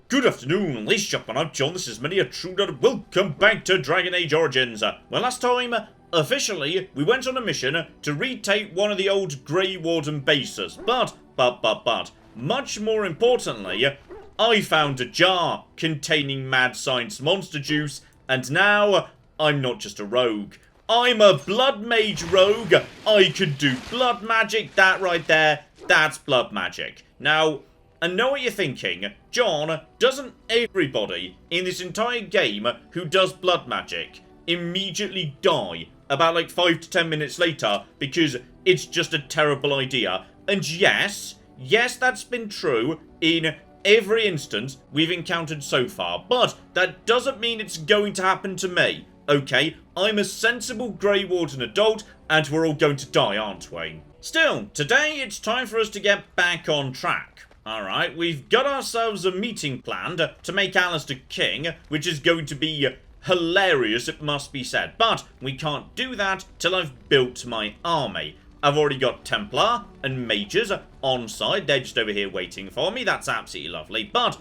Good afternoon, ladies and gentlemen, I'm John, this is Many a True Nerd. Welcome back to Dragon Age Origins. Well, last time, officially, we went on a mission to retake one of the old Grey Warden bases. But, much more importantly, I found a jar containing mad science monster juice, and now, I'm not just a rogue. I'm a blood mage rogue. I could do blood magic. That right there, that's blood magic. Now, I know what you're thinking. John, doesn't everybody in this entire game who does blood magic immediately die about like 5 to 10 minutes later because it's just a terrible idea? And yes, that's been true in every instance we've encountered so far, but that doesn't mean it's going to happen to me. Okay, I'm a sensible Grey Warden adult, and we're all going to die, aren't we? Still, today it's time for us to get back on track. Alright, we've got ourselves a meeting planned to make Alistair king, which is going to be hilarious, it must be said. But we can't do that till I've built my army. I've already got Templar and mages on side. They're just over here waiting for me. That's absolutely lovely. But,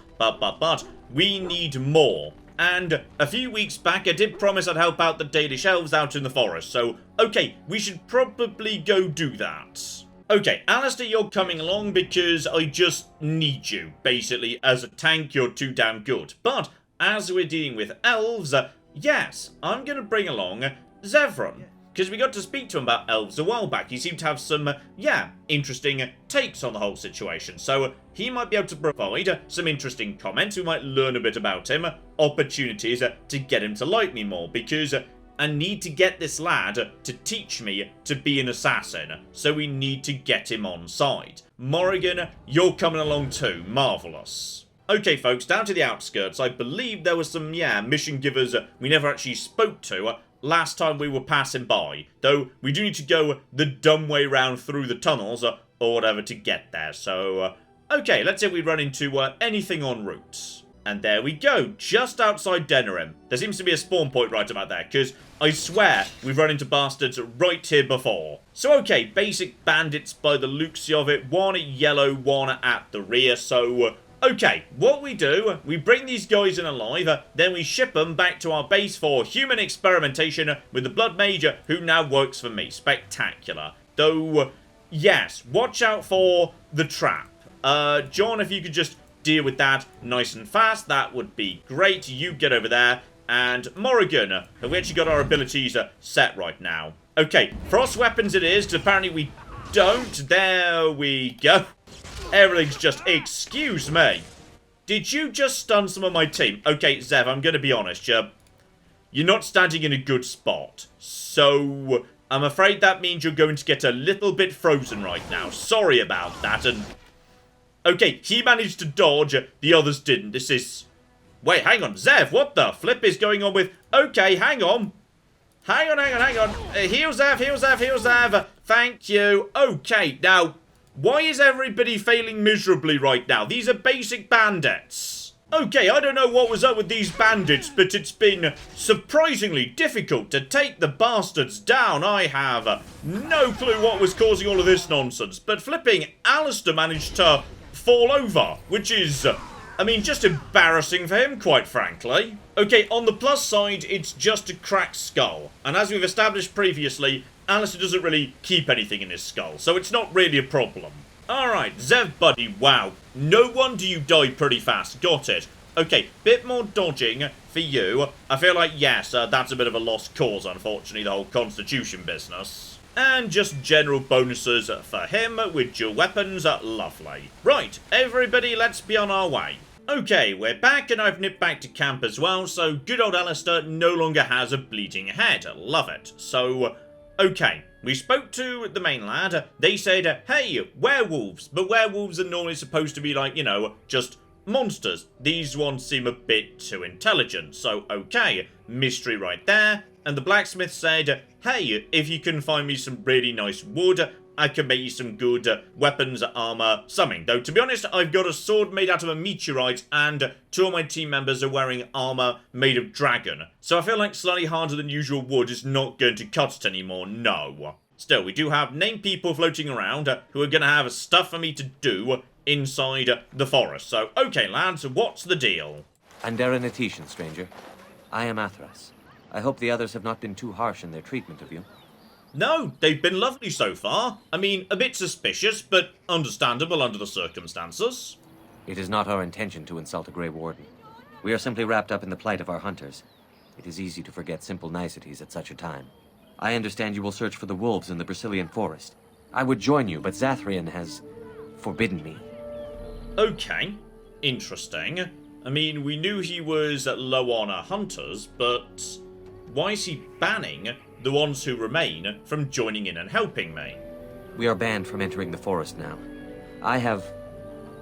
we need more. And a few weeks back, I did promise I'd help out the Dalish elves out in the forest. So, okay, we should probably go do that. Okay, Alistair, you're coming along because I just need you. Basically, as a tank, you're too damn good. But, as we're dealing with elves, yes, I'm going to bring along Zevran. Because we got to speak to him about elves a while back. He seemed to have some, interesting takes on the whole situation. So, he might be able to provide some interesting comments. We might learn a bit about him. Opportunities to get him to like me more. Because I need to get this lad to teach me to be an assassin, so we need to get him on side. Morrigan, you're coming along too. Marvellous. Okay, folks, down to the outskirts. I believe there were some, mission givers we never actually spoke to last time we were passing by. Though, we do need to go the dumb way round through the tunnels or whatever to get there. So, okay, let's see if we run into anything en route. And there we go, just outside Denerim. There seems to be a spawn point right about there, because I swear we've run into bastards right here before. So okay, basic bandits by the looks of it. One yellow, one at the rear. So, okay, what we do, we bring these guys in alive, then we ship them back to our base for human experimentation with the Blood Major, who now works for me. Spectacular. Though, yes, watch out for the trap. John, if you could just deal with that nice and fast, that would be great. You get over there. And Morrigan, have we actually got our abilities set right now? Okay, frost weapons it is, apparently we don't. There we go. Everything's just, excuse me. Did you just stun some of my team? Okay, Zev, I'm going to be honest, you're not standing in a good spot. So, I'm afraid that means you're going to get a little bit frozen right now. Sorry about that, and okay, he managed to dodge, the others didn't. This is... Wait, hang on. Zev, what the flip is going on with... Okay, hang on. Hang on. Heal Zev. Thank you. Okay, now, why is everybody failing miserably right now? These are basic bandits. Okay, I don't know what was up with these bandits, but it's been surprisingly difficult to take the bastards down. I have no clue what was causing all of this nonsense, but flipping Alistair managed to fall over, which is, just embarrassing for him, quite frankly. Okay, on the plus side, it's just a cracked skull. And as we've established previously, Alistair doesn't really keep anything in his skull, so it's not really a problem. Alright, Zev buddy, wow. No wonder you die pretty fast, got it. Okay, bit more dodging for you. I feel like, yes, that's a bit of a lost cause, unfortunately, the whole Constitution business. And just general bonuses for him with dual weapons. Lovely. Right, everybody, let's be on our way. Okay, we're back and I've nipped back to camp as well, so good old Alistair no longer has a bleeding head. Love it. So, okay, we spoke to the main lad. They said, hey, werewolves. But werewolves are normally supposed to be like, just monsters. These ones seem a bit too intelligent. So, okay, mystery right there. And the blacksmith said, hey, if you can find me some really nice wood, I can make you some good weapons, armor, something. Though, to be honest, I've got a sword made out of a meteorite, and 2 of my team members are wearing armor made of dragon. So I feel like slightly harder than usual wood is not going to cut it anymore, no. Still, we do have named people floating around who are going to have stuff for me to do inside the forest. So, okay, lads, what's the deal? Anderanetician, stranger. I am Athras. I hope the others have not been too harsh in their treatment of you. No, they've been lovely so far. I mean, a bit suspicious, but understandable under the circumstances. It is not our intention to insult a Grey Warden. We are simply wrapped up in the plight of our hunters. It is easy to forget simple niceties at such a time. I understand you will search for the wolves in the Brecilian forest. I would join you, but Zathrian has forbidden me. Okay, interesting. I mean, we knew he was low on hunters, but why is he banning the ones who remain from joining in and helping me? We are banned from entering the forest now. I have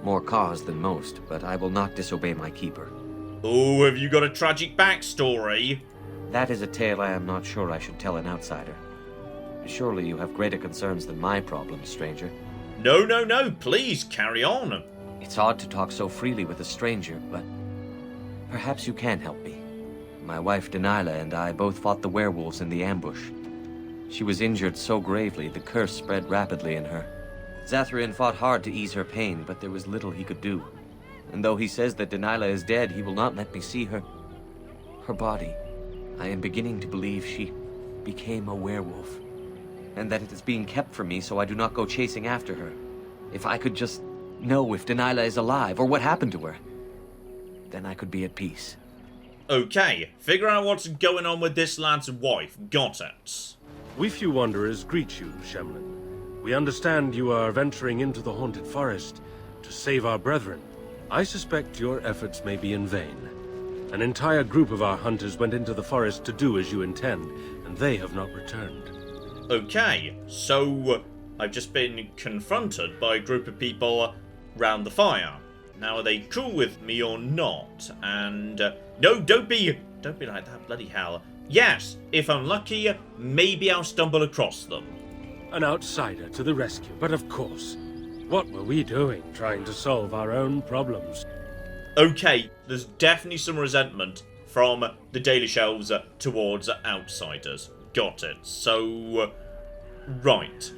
more cause than most, but I will not disobey my keeper. Oh, have you got a tragic backstory? That is a tale I am not sure I should tell an outsider. Surely you have greater concerns than my problems, stranger. No, please, carry on. It's odd to talk so freely with a stranger, but perhaps you can help me. My wife Dalish and I both fought the werewolves in the ambush. She was injured so gravely, the curse spread rapidly in her. Zathrian fought hard to ease her pain, but there was little he could do. And though he says that Dalish is dead, he will not let me see her body. I am beginning to believe she became a werewolf, and that it is being kept from me so I do not go chasing after her. If I could just know if Dalish is alive, or what happened to her, then I could be at peace. Okay, figure out what's going on with this lad's wife. Got it. We few wanderers greet you, Shemlin. We understand you are venturing into the haunted forest to save our brethren. I suspect your efforts may be in vain. An entire group of our hunters went into the forest to do as you intend, and they have not returned. Okay, so I've just been confronted by a group of people round the fire. Now, are they cool with me or not? And, no, don't be like that, bloody hell. Yes, if I'm lucky, maybe I'll stumble across them. An outsider to the rescue, but of course. What were we doing trying to solve our own problems? Okay, there's definitely some resentment from the Dalish elves towards outsiders. Got it. So, right.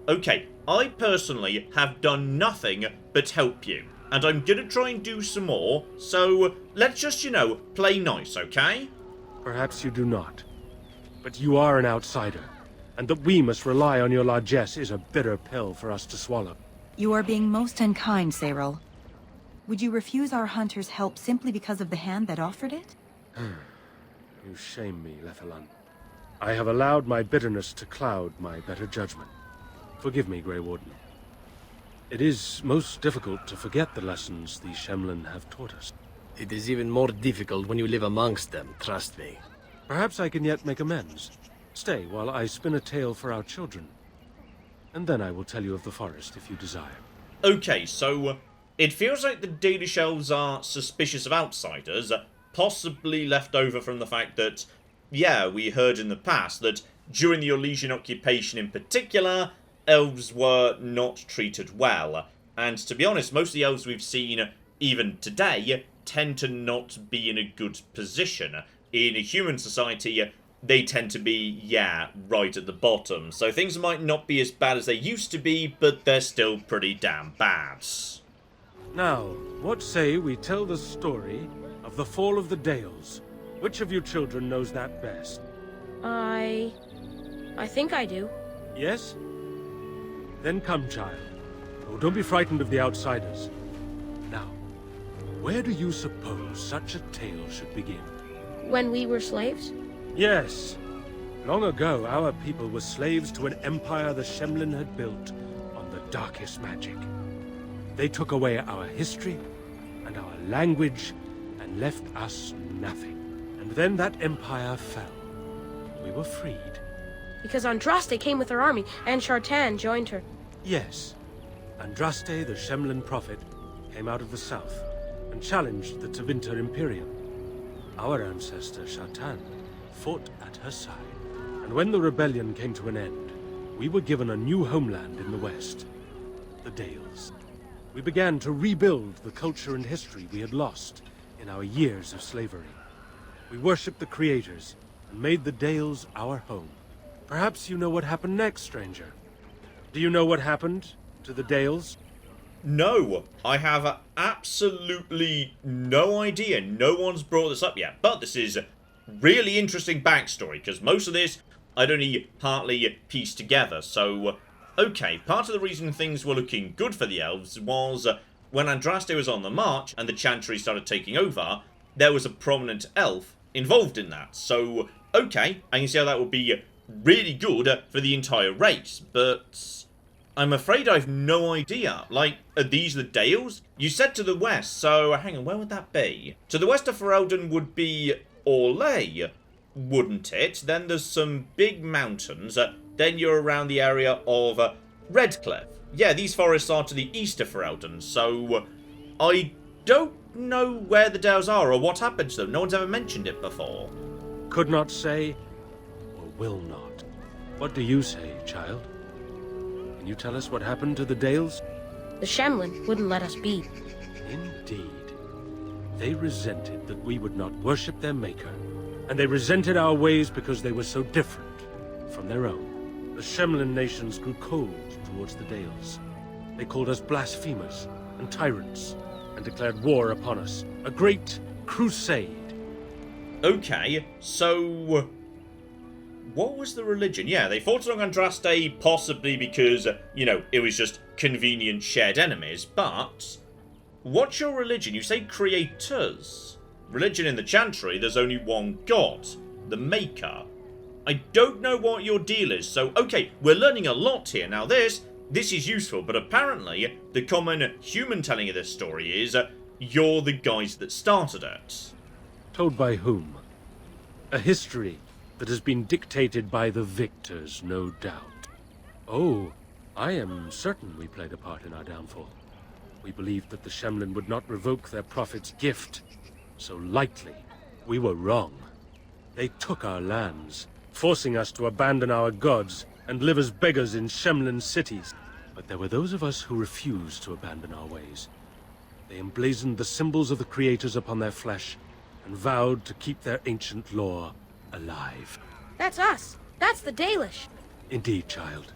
Okay, I personally have done nothing but help you, and I'm gonna try and do some more, so let's just, play nice, okay? Perhaps you do not. But you are an outsider, and that we must rely on your largesse is a bitter pill for us to swallow. You are being most unkind, Cyril. Would you refuse our hunters' help simply because of the hand that offered it? You shame me, Lethalan. I have allowed my bitterness to cloud my better judgment. Forgive me, Grey Warden. It is most difficult to forget the lessons the Shemlin have taught us. It is even more difficult when you live amongst them, trust me. Perhaps I can yet make amends. Stay while I spin a tale for our children. And then I will tell you of the forest if you desire. Okay, so it feels like the Dalish elves are suspicious of outsiders, possibly left over from the fact that, yeah, we heard in the past that during the Orlesian occupation in particular, elves were not treated well. And to be honest, most of the elves we've seen, even today, tend to not be in a good position. In a human society, they tend to be, right at the bottom. So things might not be as bad as they used to be, but they're still pretty damn bad. Now, what say we tell the story of the fall of the Dales? Which of you children knows that best? I think I do. Yes? Then come, child. Oh, don't be frightened of the outsiders. Now, where do you suppose such a tale should begin? When we were slaves? Yes. Long ago, our people were slaves to an empire the Shemlin had built on the darkest magic. They took away our history and our language and left us nothing. And then that empire fell. We were freed. Because Andraste came with her army, and Shartan joined her. Yes. Andraste, the Shemlin prophet, came out of the south and challenged the Tevinter Imperium. Our ancestor, Shartan, fought at her side. And when the rebellion came to an end, we were given a new homeland in the west, the Dales. We began to rebuild the culture and history we had lost in our years of slavery. We worshipped the creators and made the Dales our home. Perhaps you know what happened next, stranger. Do you know what happened to the Dales? No, I have absolutely no idea. No one's brought this up yet. But this is really interesting backstory, because most of this I'd only partly pieced together. So, okay, part of the reason things were looking good for the elves was when Andraste was on the march and the Chantry started taking over, there was a prominent elf involved in that. So, okay, I can see how that would be really good for the entire race, but I'm afraid I've no idea. Like, are these the Dales? You said to the west, so hang on, where would that be? To the west of Ferelden would be Orlais, wouldn't it? Then there's some big mountains. Then you're around the area of Redcliffe. Yeah, these forests are to the east of Ferelden, so I don't know where the Dales are or what happened to them. No one's ever mentioned it before. Could not say, or will not. What do you say, child? Can you tell us what happened to the Dales? The Shemlin wouldn't let us be. Indeed. They resented that we would not worship their maker, and they resented our ways because they were so different from their own. The Shemlin nations grew cold towards the Dales. They called us blasphemers and tyrants, and declared war upon us. A great crusade. Okay, so what was the religion? Yeah, they fought along Andraste possibly because, you know, it was just convenient shared enemies, but what's your religion? You say creators. Religion in the Chantry, there's only one god, the Maker. I don't know what your deal is, so okay, we're learning a lot here. Now this is useful, but apparently the common human telling of this story is you're the guys that started it. Told by whom? A history that has been dictated by the victors, no doubt. Oh, I am certain we played a part in our downfall. We believed that the Shemlin would not revoke their prophet's gift so lightly. We were wrong. They took our lands, forcing us to abandon our gods and live as beggars in Shemlin cities. But there were those of us who refused to abandon our ways. They emblazoned the symbols of the creators upon their flesh and vowed to keep their ancient lore alive. That's us. That's the Dalish. Indeed, child.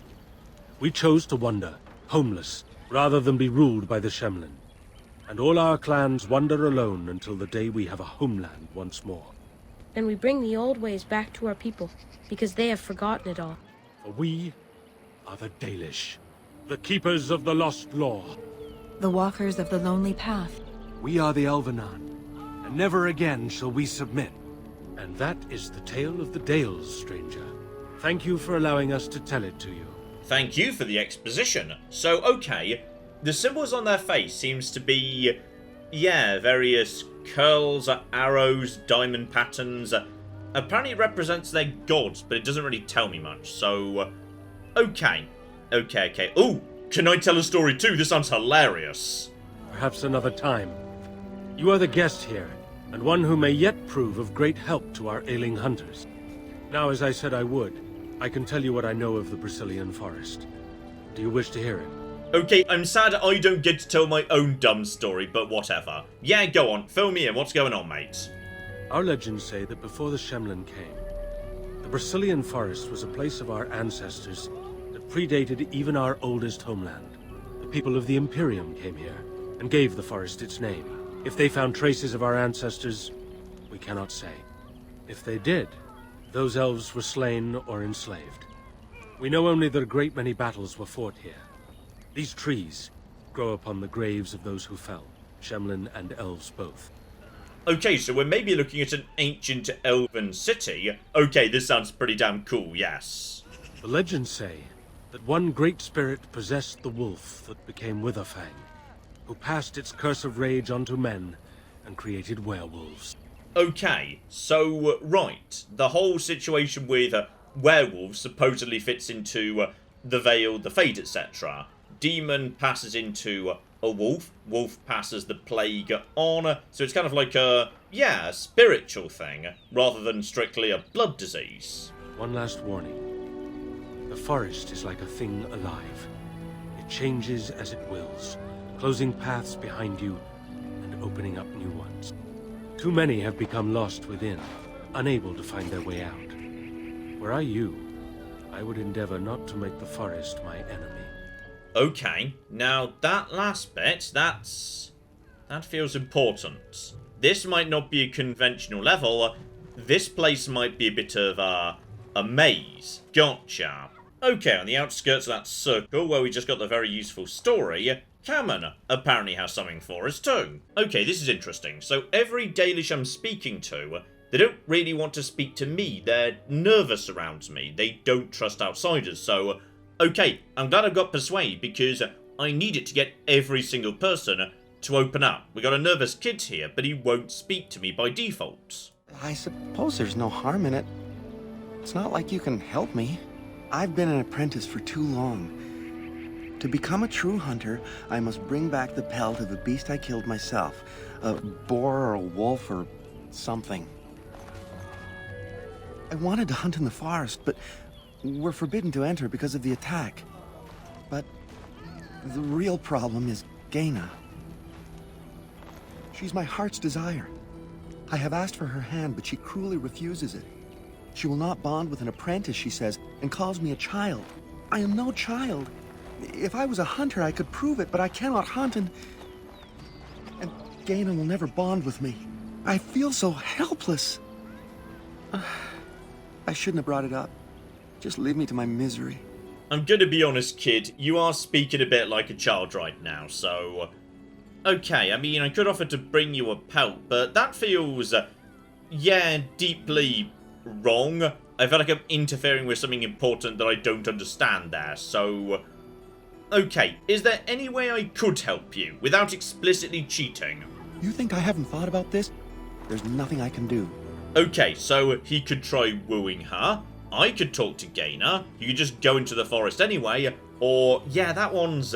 We chose to wander, homeless, rather than be ruled by the Shemlin. And all our clans wander alone until the day we have a homeland once more. And we bring the old ways back to our people, because they have forgotten it all. For we are the Dalish, the keepers of the lost lore. The walkers of the lonely path. We are the Elvenan, and never again shall we submit. And that is the tale of the Dales, stranger. Thank you for allowing us to tell it to you. Thank you for the exposition. So, okay, the symbols on their face seems to be, yeah, various curls, arrows, diamond patterns. Apparently it represents their gods, but it doesn't really tell me much, so okay. Ooh, can I tell a story too? This sounds hilarious. Perhaps another time. You are the guest here, and one who may yet prove of great help to our ailing hunters. Now, as I said I would, I can tell you what I know of the Brecilian forest. Do you wish to hear it? Okay, I'm sad I don't get to tell my own dumb story, but whatever. Yeah, go on, fill me in. What's going on, mate? Our legends say that before the Shemlin came, the Brecilian forest was a place of our ancestors that predated even our oldest homeland. The people of the Imperium came here and gave the forest its name. If they found traces of our ancestors, we cannot say. If they did, those elves were slain or enslaved. We know only that a great many battles were fought here. These trees grow upon the graves of those who fell, Shemlin and elves both. Okay, so we're maybe looking at an ancient elven city. Okay, this sounds pretty damn cool, yes. The legends say that one great spirit possessed the wolf that became Witherfang, who passed its curse of rage onto men and created werewolves. Okay, so, right, the whole situation with werewolves supposedly fits into the Veil, the Fade, etc. Demon passes into a wolf, wolf passes the plague on, so it's kind of like a, yeah, a spiritual thing, rather than strictly a blood disease. One last warning. The forest is like a thing alive. It changes as it wills, closing paths behind you and opening up new ones. Too many have become lost within, unable to find their way out. Were I you, I would endeavor not to make the forest my enemy. Okay, now that last bit, that feels important. This might not be a conventional level. This place might be a bit of a maze. Gotcha. Okay, on the outskirts of that circle where we just got the very useful story, Cameron apparently has something for us too. Okay, this is interesting. So every Dalish I'm speaking to, they don't really want to speak to me. They're nervous around me. They don't trust outsiders. So, okay, I'm glad I got Persuade because I need it to get every single person to open up. We got a nervous kid here, but he won't speak to me by default. I suppose there's no harm in it. It's not like you can help me. I've been an apprentice for too long. To become a true hunter, I must bring back the pelt of a beast I killed myself. A boar or a wolf or something. I wanted to hunt in the forest, but we're forbidden to enter because of the attack. But the real problem is Gaina. She's my heart's desire. I have asked for her hand, but she cruelly refuses it. She will not bond with an apprentice, she says, and calls me a child. I am no child. If I was a hunter, I could prove it, but I cannot hunt, and Gaina will never bond with me. I feel so helpless. I shouldn't have brought it up. Just leave me to my misery. I'm gonna be honest, kid. You are speaking a bit like a child right now, so... Okay, I mean, I could offer to bring you a pelt, but that feels, yeah, deeply wrong. I feel like I'm interfering with something important that I don't understand there, so... Okay, is there any way I could help you without explicitly cheating? You think I haven't thought about this? There's nothing I can do. Okay, so he could try wooing her. I could talk to Gaina. You could just go into the forest anyway. Or, yeah, that one's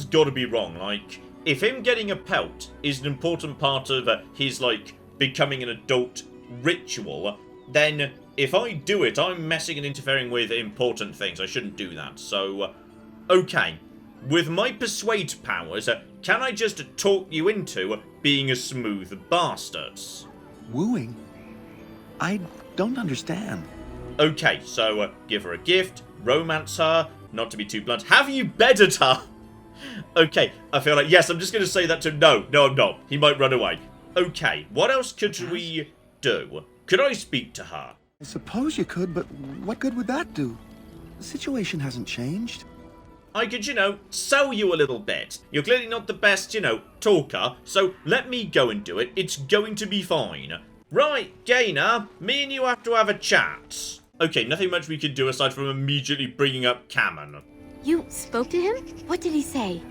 gotta be wrong. Like, if him getting a pelt is an important part of his, like, becoming an adult ritual, then if I do it, I'm messing and interfering with important things. I shouldn't do that. So, okay. With my persuade powers, can I just talk you into being a smooth bastard? Wooing? I don't understand. Okay, so give her a gift, romance her, not to be too blunt. Have you bedded her? Okay, I feel like, yes, I'm just going to say that to no, I'm not. He might run away. Okay, what else could we do? Could I speak to her? I suppose you could, but what good would that do? The situation hasn't changed. I could, sell you a little bit. You're clearly not the best, talker, so let me go and do it. It's going to be fine. Right, Gaina, me and you have to have a chat. Okay, nothing much we could do aside from immediately bringing up Cameron. You spoke to him? What did he say?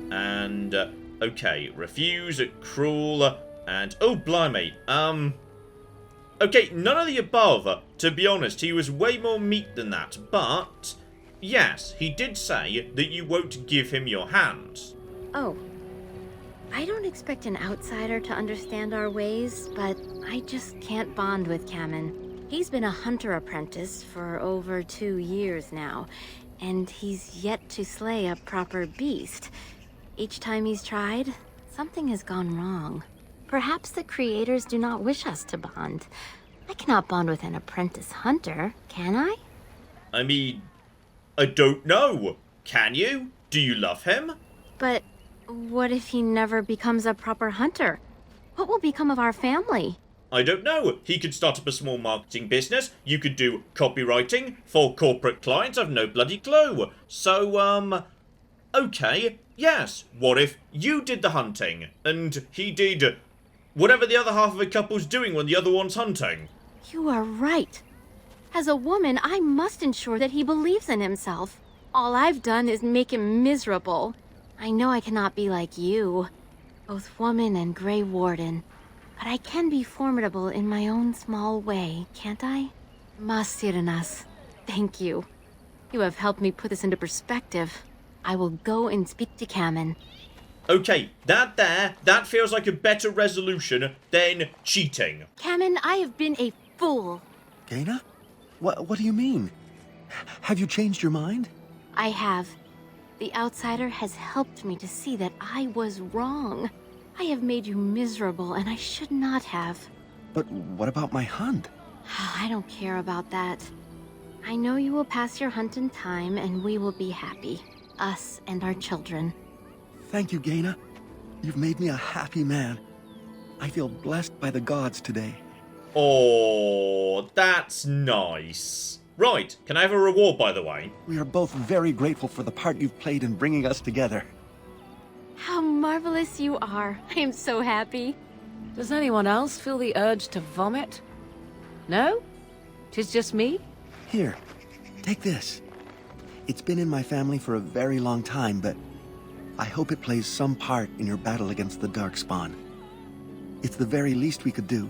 And, okay, refuse, cruel, and, oh, blimey, okay, none of the above. To be honest, he was way more meat than that, but, yes, he did say that you won't give him your hand. Oh. I don't expect an outsider to understand our ways, but I just can't bond with Cameron. He's been a hunter apprentice for over 2 years now, and he's yet to slay a proper beast. Each time he's tried, something has gone wrong. Perhaps the creators do not wish us to bond. I cannot bond with an apprentice hunter, can I? I mean, I don't know. Can you? Do you love him? But what if he never becomes a proper hunter? What will become of our family? I don't know. He could start up a small marketing business. You could do copywriting for corporate clients. I've no bloody clue. So, okay, yes. What if you did the hunting and he did whatever the other half of a couple's doing when the other one's hunting? You are right. As a woman, I must ensure that he believes in himself. All I've done is make him miserable. I know I cannot be like you, both woman and Grey Warden, but I can be formidable in my own small way, can't I? Masiranas, thank you. You have helped me put this into perspective. I will go and speak to Cameron. Okay, that feels like a better resolution than cheating. Cameron, I have been a fool. Gaina? What do you mean? Have you changed your mind? I have. The outsider has helped me to see that I was wrong. I have made you miserable, and I should not have. But what about my hunt? I don't care about that. I know you will pass your hunt in time, and we will be happy. us and our children. Thank you, Gaina. You've made me a happy man. I feel blessed by the gods today. Oh, that's nice. Right, can I have a reward, by the way? We are both very grateful for the part you've played in bringing us together. How marvelous you are. I am so happy. Does anyone else feel the urge to vomit? No? 'Tis just me? Here, take this. It's been in my family for a very long time, but I hope it plays some part in your battle against the Darkspawn. It's the very least we could do.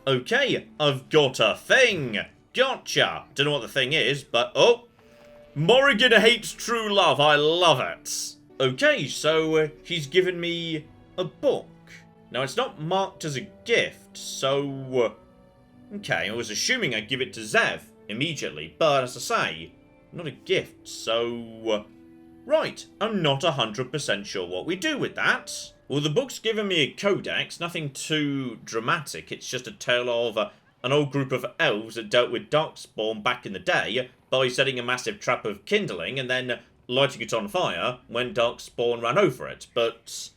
Okay, I've got a thing. Gotcha. Don't know what the thing is, but oh. Morrigan hates true love. I love it. Okay, so he's given me a book. Now, it's not marked as a gift, so... okay, I was assuming I'd give it to Zev immediately, but as I say, not a gift, so... right, I'm not 100% sure what we do with that. Well, the book's given me a codex, nothing too dramatic. It's just a tale of an old group of elves that dealt with Darkspawn back in the day by setting a massive trap of kindling and then lighting it on fire when Darkspawn ran over it. But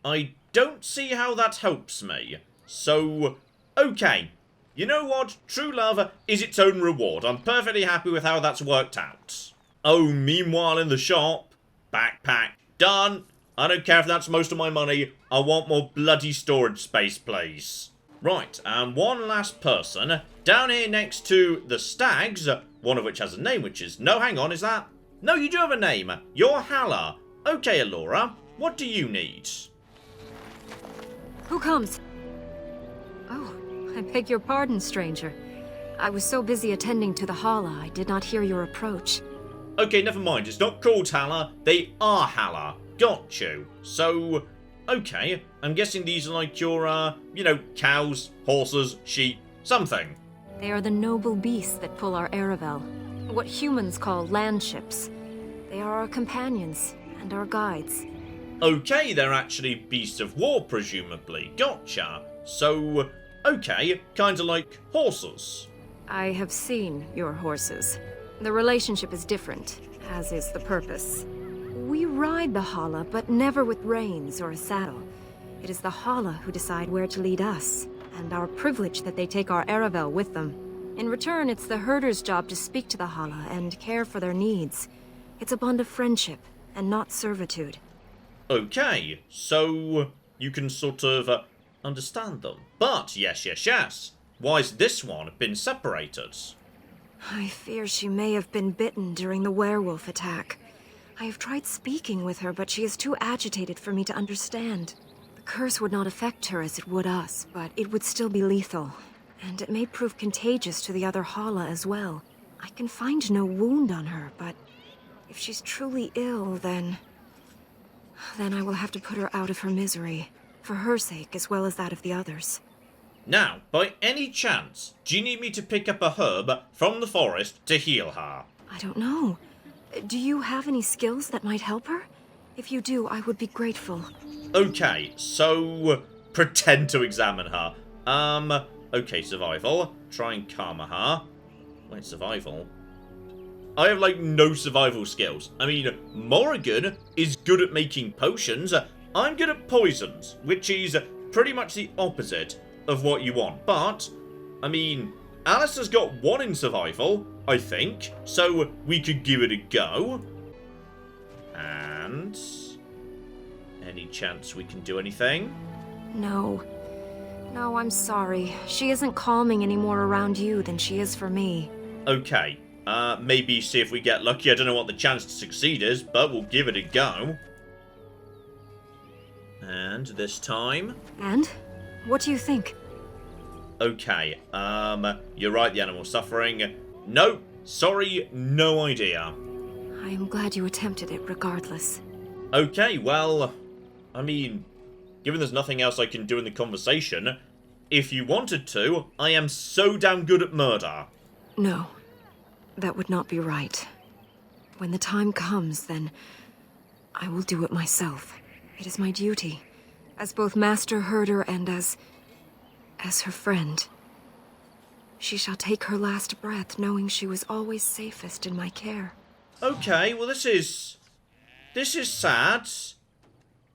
I don't see how that helps me. So, okay. You know what? True love is its own reward. I'm perfectly happy with how that's worked out. Oh, meanwhile in the shop, backpack done. I don't care if that's most of my money. I want more bloody storage space, please. Right, and one last person. Down here next to the stags, one of which has a name, which is... no, hang on, is that... no, you do have a name. You're Halla. Okay, Alora, what do you need? Who comes? Oh, I beg your pardon, stranger. I was so busy attending to the Hala, I did not hear your approach. Okay, never mind. It's not called Halla. They are Halla. Got you. So, okay. I'm guessing these are like your, you know, cows, horses, sheep, something. They are the noble beasts that pull our Aravel. What humans call landships. They are our companions and our guides. Okay, they're actually beasts of war, presumably. Gotcha. So, okay, kinda like horses. I have seen your horses. The relationship is different, as is the purpose. We ride the Hala, but never with reins or a saddle. It is the Hala who decide where to lead us, and our privilege that they take our Aravel with them. In return, it's the herder's job to speak to the Hala and care for their needs. It's a bond of friendship, and not servitude. Okay, so you can sort of understand them. But, yes. Why's this one been separated? I fear she may have been bitten during the werewolf attack. I have tried speaking with her, but she is too agitated for me to understand. The curse would not affect her as it would us, but it would still be lethal. And it may prove contagious to the other Hala as well. I can find no wound on her, but if she's truly ill, then I will have to put her out of her misery, for her sake as well as that of the others. Now, by any chance, do you need me to pick up a herb from the forest to heal her? I don't know. Do you have any skills that might help her? If you do, I would be grateful. Okay, so pretend to examine her. Okay, survival. Try and calm her. Wait, survival? I have, like, no survival skills. I mean, Morrigan is good at making potions. I'm good at poisons, which is pretty much the opposite of what you want. But, I mean, Alistair's got 1 in survival, I think, so we could give it a go. And... any chance we can do anything? No, I'm sorry. She isn't calming any more around you than she is for me. Okay, maybe see if we get lucky. I don't know what the chance to succeed is, but we'll give it a go. And this time... And? What do you think? Okay, you're right, the animal's suffering. Nope, sorry, no idea. I am glad you attempted it regardless. Okay, well, I mean, given there's nothing else I can do in the conversation, if you wanted to, I am so damn good at murder. No, that would not be right. When the time comes, then I will do it myself. It is my duty, as both master herder and as her friend. She shall take her last breath knowing she was always safest in my care. Okay, well this is sad.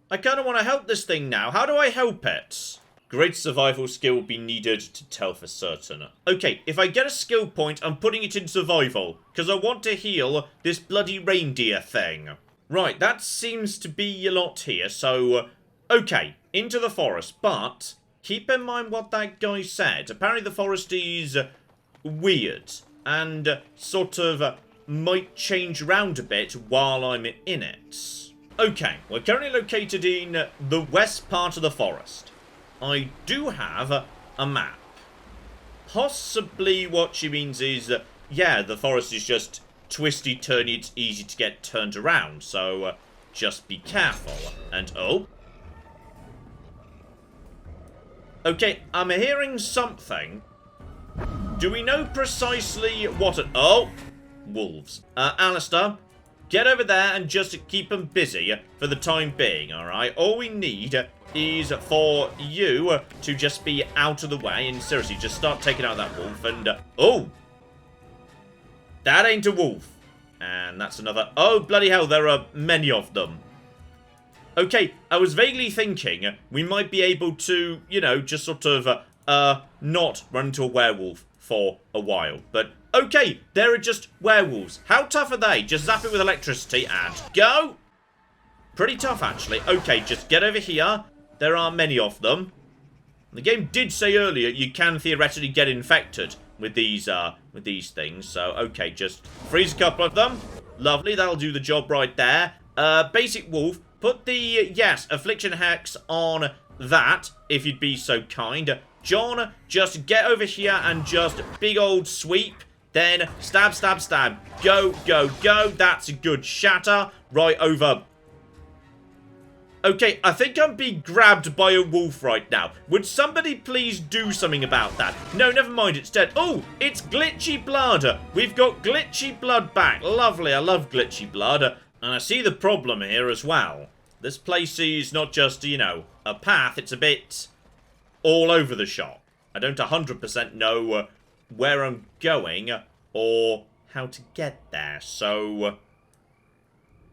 I kind of want to help this thing now. How do I help it? Great survival skill will be needed to tell for certain. Okay, if I get a skill point, I'm putting it in survival, because I want to heal this bloody reindeer thing. Right, that seems to be a lot here, so... okay, into the forest, but keep in mind what that guy said. Apparently the forest is weird, and sort of might change around a bit while I'm in it. Okay, we're currently located in the west part of the forest. I do have a map. Possibly what she means is, yeah, the forest is just twisty-turny, it's easy to get turned around, so just be careful. And, oh. Okay, I'm hearing something. Do we know precisely what it... oh, wolves. Alistair, get over there and just keep them busy for the time being, alright? All we need is for you to just be out of the way and seriously just start taking out that wolf and... oh! That ain't a wolf. And that's another... oh, bloody hell, there are many of them. Okay, I was vaguely thinking we might be able to, you know, just sort of not run into a werewolf for a while. But, okay, there are just werewolves. How tough are they? Just zap it with electricity and go! Pretty tough, actually. Okay, just get over here. There are many of them. The game did say earlier you can theoretically get infected with these things. So, okay, just freeze a couple of them. Lovely, that'll do the job right there. Basic wolf, put the, yes, affliction hex on that, if you'd be so kind. John, just get over here and just big old sweep. Then stab, stab, stab. Go, go, go. That's a good shatter. Right over. Okay, I think I'm being grabbed by a wolf right now. Would somebody please do something about that? No, never mind, it's dead. Oh, it's glitchy blood. We've got glitchy blood back. Lovely, I love glitchy blood. And I see the problem here as well. This place is not just, you know, a path. It's a bit all over the shop. I don't 100% know where I'm going or how to get there. So,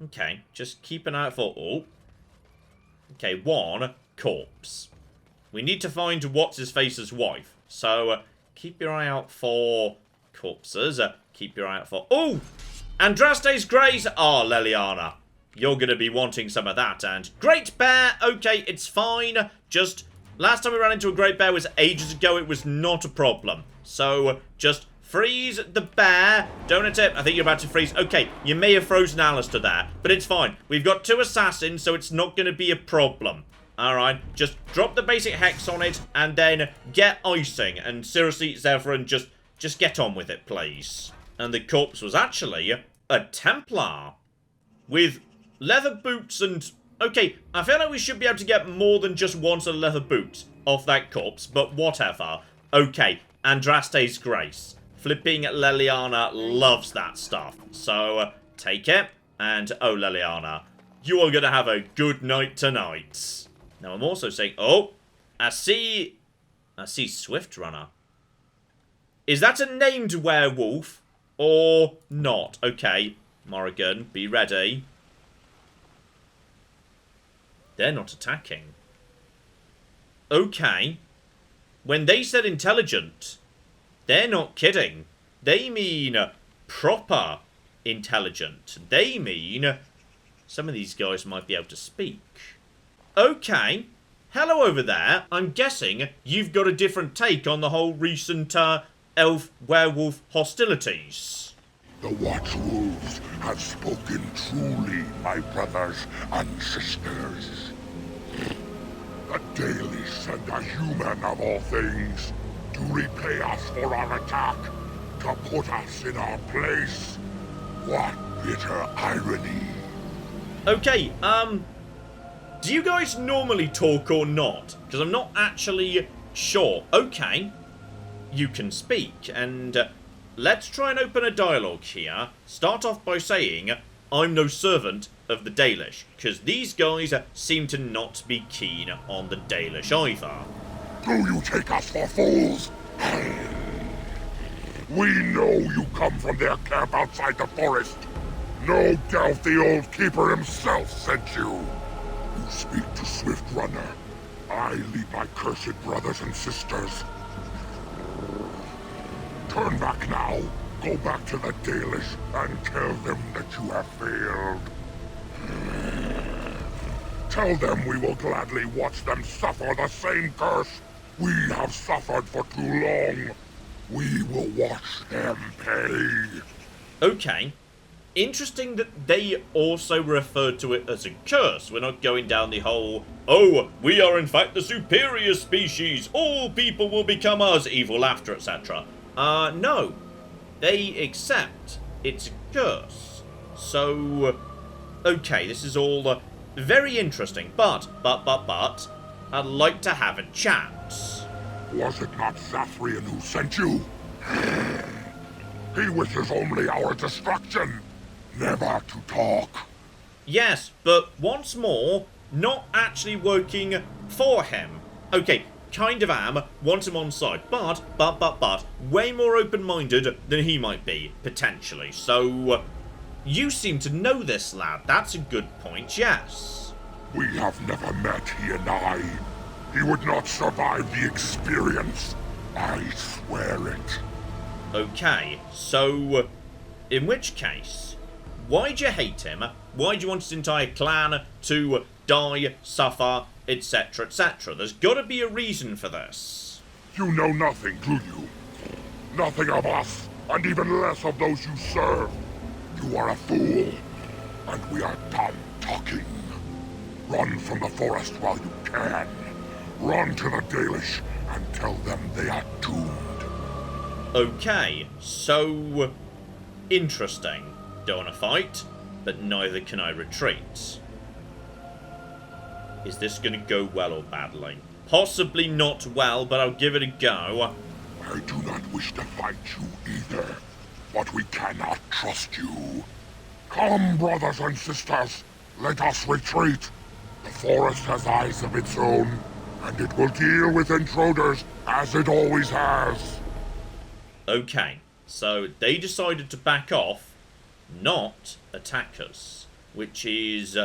okay, just keep an eye out for... oh. Okay, one corpse. We need to find what's-his-face's wife. So, keep your eye out for corpses. Keep your eye out for... oh! Andraste's Grace! Oh, Leliana. You're going to be wanting some of that. And Great Bear! Okay, it's fine. Just, last time we ran into a Great Bear was ages ago. It was not a problem. So, just freeze the bear. Donut tip. I think you're about to freeze. Okay, you may have frozen Alistair there, but it's fine. We've got 2 assassins, so it's not going to be a problem. Alright, just drop the basic hex on it, and then get icing. And seriously, Zephyrin, just get on with it, please. And the corpse was actually a Templar with leather boots and... okay, I feel like we should be able to get more than just one set of leather boots off that corpse, but whatever. Okay, Andraste's Grace. Flipping Leliana loves that stuff. So, take it. And, oh, Leliana, you are going to have a good night tonight. Now, I'm also saying, oh, I see Swift Runner. Is that a named werewolf or not? Okay, Morrigan, be ready. They're not attacking. Okay. When they said intelligent... they're not kidding. They mean proper intelligent. They mean some of these guys might be able to speak. Okay. Hello over there. I'm guessing you've got a different take on the whole recent elf-werewolf hostilities. The Watchwolves have spoken truly, my brothers and sisters. The Dalish and the human of all things, to repay us for our attack, to put us in our place. What bitter irony. Okay, do you guys normally talk or not? Because I'm not actually sure. Okay, you can speak, and let's try and open a dialogue here. Start off by saying, I'm no servant of the Dalish, because these guys seem to not be keen on the Dalish either. Do you take us for fools? We know you come from their camp outside the forest. No doubt the old keeper himself sent you. You speak to Swift Runner. I lead my cursed brothers and sisters. Turn back now. Go back to the Dalish and tell them that you have failed. Tell them we will gladly watch them suffer the same curse we have suffered for too long. We will watch them pay. Okay. Interesting that they also referred to it as a curse. We're not going down the whole, oh, we are in fact the superior species, all people will become us, evil laughter, etc. No. They accept it's a curse. So, okay, this is all very interesting, but, I'd like to have a chat. Was it not Zathrian who sent you? He wishes only our destruction, never to talk. Yes, but once more, not actually working for him. Okay, kind of am, want him on side, but, way more open-minded than he might be, potentially. So, you seem to know this lad, that's a good point, yes. We have never met, he and I. He would not survive the experience, I swear it. Okay, so, in which case, why'd you hate him? Why'd you want his entire clan to die, suffer, etc., etc.? There's gotta be a reason for this. You know nothing, do you? Nothing of us, and even less of those you serve. You are a fool, and we are done talking. Run from the forest while you can. Run to the Dalish and tell them they are doomed. Okay, so interesting. Don't want to fight, but neither can I retreat. Is this going to go well or badly? Possibly not well, but I'll give it a go. I do not wish to fight you either, but we cannot trust you. Come, brothers and sisters, let us retreat. The forest has eyes of its own, and it will deal with intruders as it always has. Okay, so they decided to back off, not attack us, which is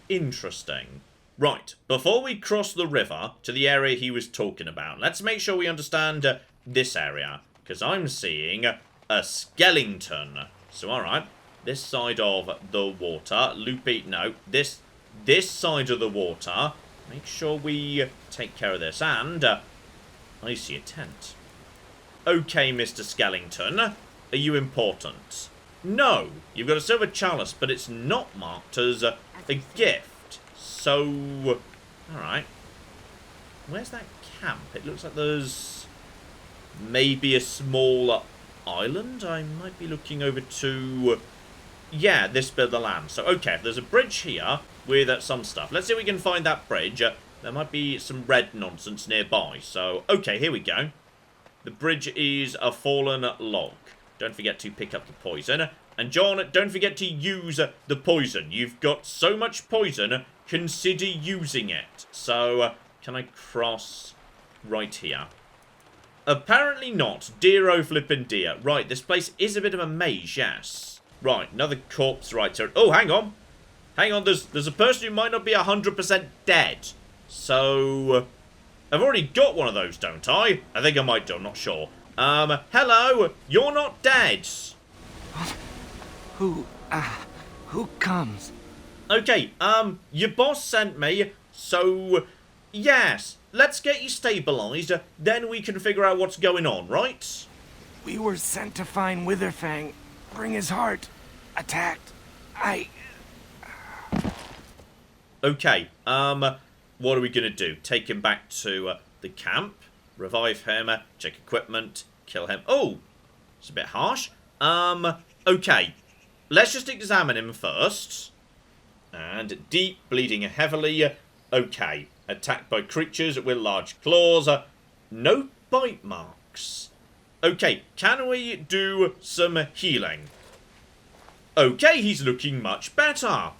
interesting. Right, before we cross the river to the area he was talking about, let's make sure we understand this area, because I'm seeing a skeleton. So, alright, this side of the water, loopy, no, this side of the water, make sure we take care of this, and I see a tent. Okay, Mr. Skellington, are you important? No, you've got a silver chalice, but it's not marked as a gift. So, alright. Where's that camp? It looks like there's maybe a small island. I might be looking over to, yeah, this bit of the land. So, okay, if there's a bridge here with some stuff. Let's see if we can find that bridge. There might be some red nonsense nearby. So, okay, here we go. The bridge is a fallen log. Don't forget to pick up the poison. And John, don't forget to use the poison. You've got so much poison, consider using it. So, can I cross right here? Apparently not. Dear oh flippin' dear. Right, this place is a bit of a maze, yes. Right, another corpse right here. Oh, hang on. Hang on, there's a person who might not be 100% dead. So, I've already got one of those, don't I? I think I might do, I'm not sure. Hello, you're not dead. Who comes? Okay, your boss sent me, so, yes, let's get you stabilized, then we can figure out what's going on, right? We were sent to find Witherfang, bring his heart, attacked. Okay, what are we gonna do? Take him back to the camp, revive him, check equipment, kill him. Oh, it's a bit harsh. Okay, let's just examine him first. And deep, bleeding heavily. Okay, attacked by creatures with large claws. No bite marks. Okay, can we do some healing? Okay, he's looking much better.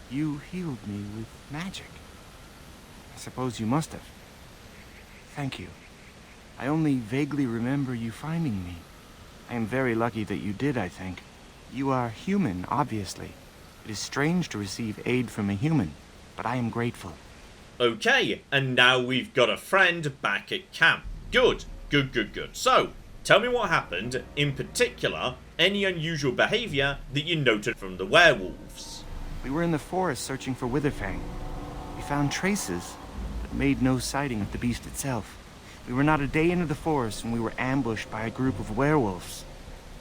You healed me with magic. I suppose you must have. Thank you. I only vaguely remember you finding me. I am very lucky that you did, I think. You are human, obviously. It is strange to receive aid from a human, but I am grateful. Okay, and now we've got a friend back at camp. Good, good, good, good. So, tell me what happened, in particular, any unusual behaviour that you noted from the werewolves. We were in the forest searching for Witherfang. We found traces, but made no sighting of the beast itself. We were not a day into the forest when we were ambushed by a group of werewolves.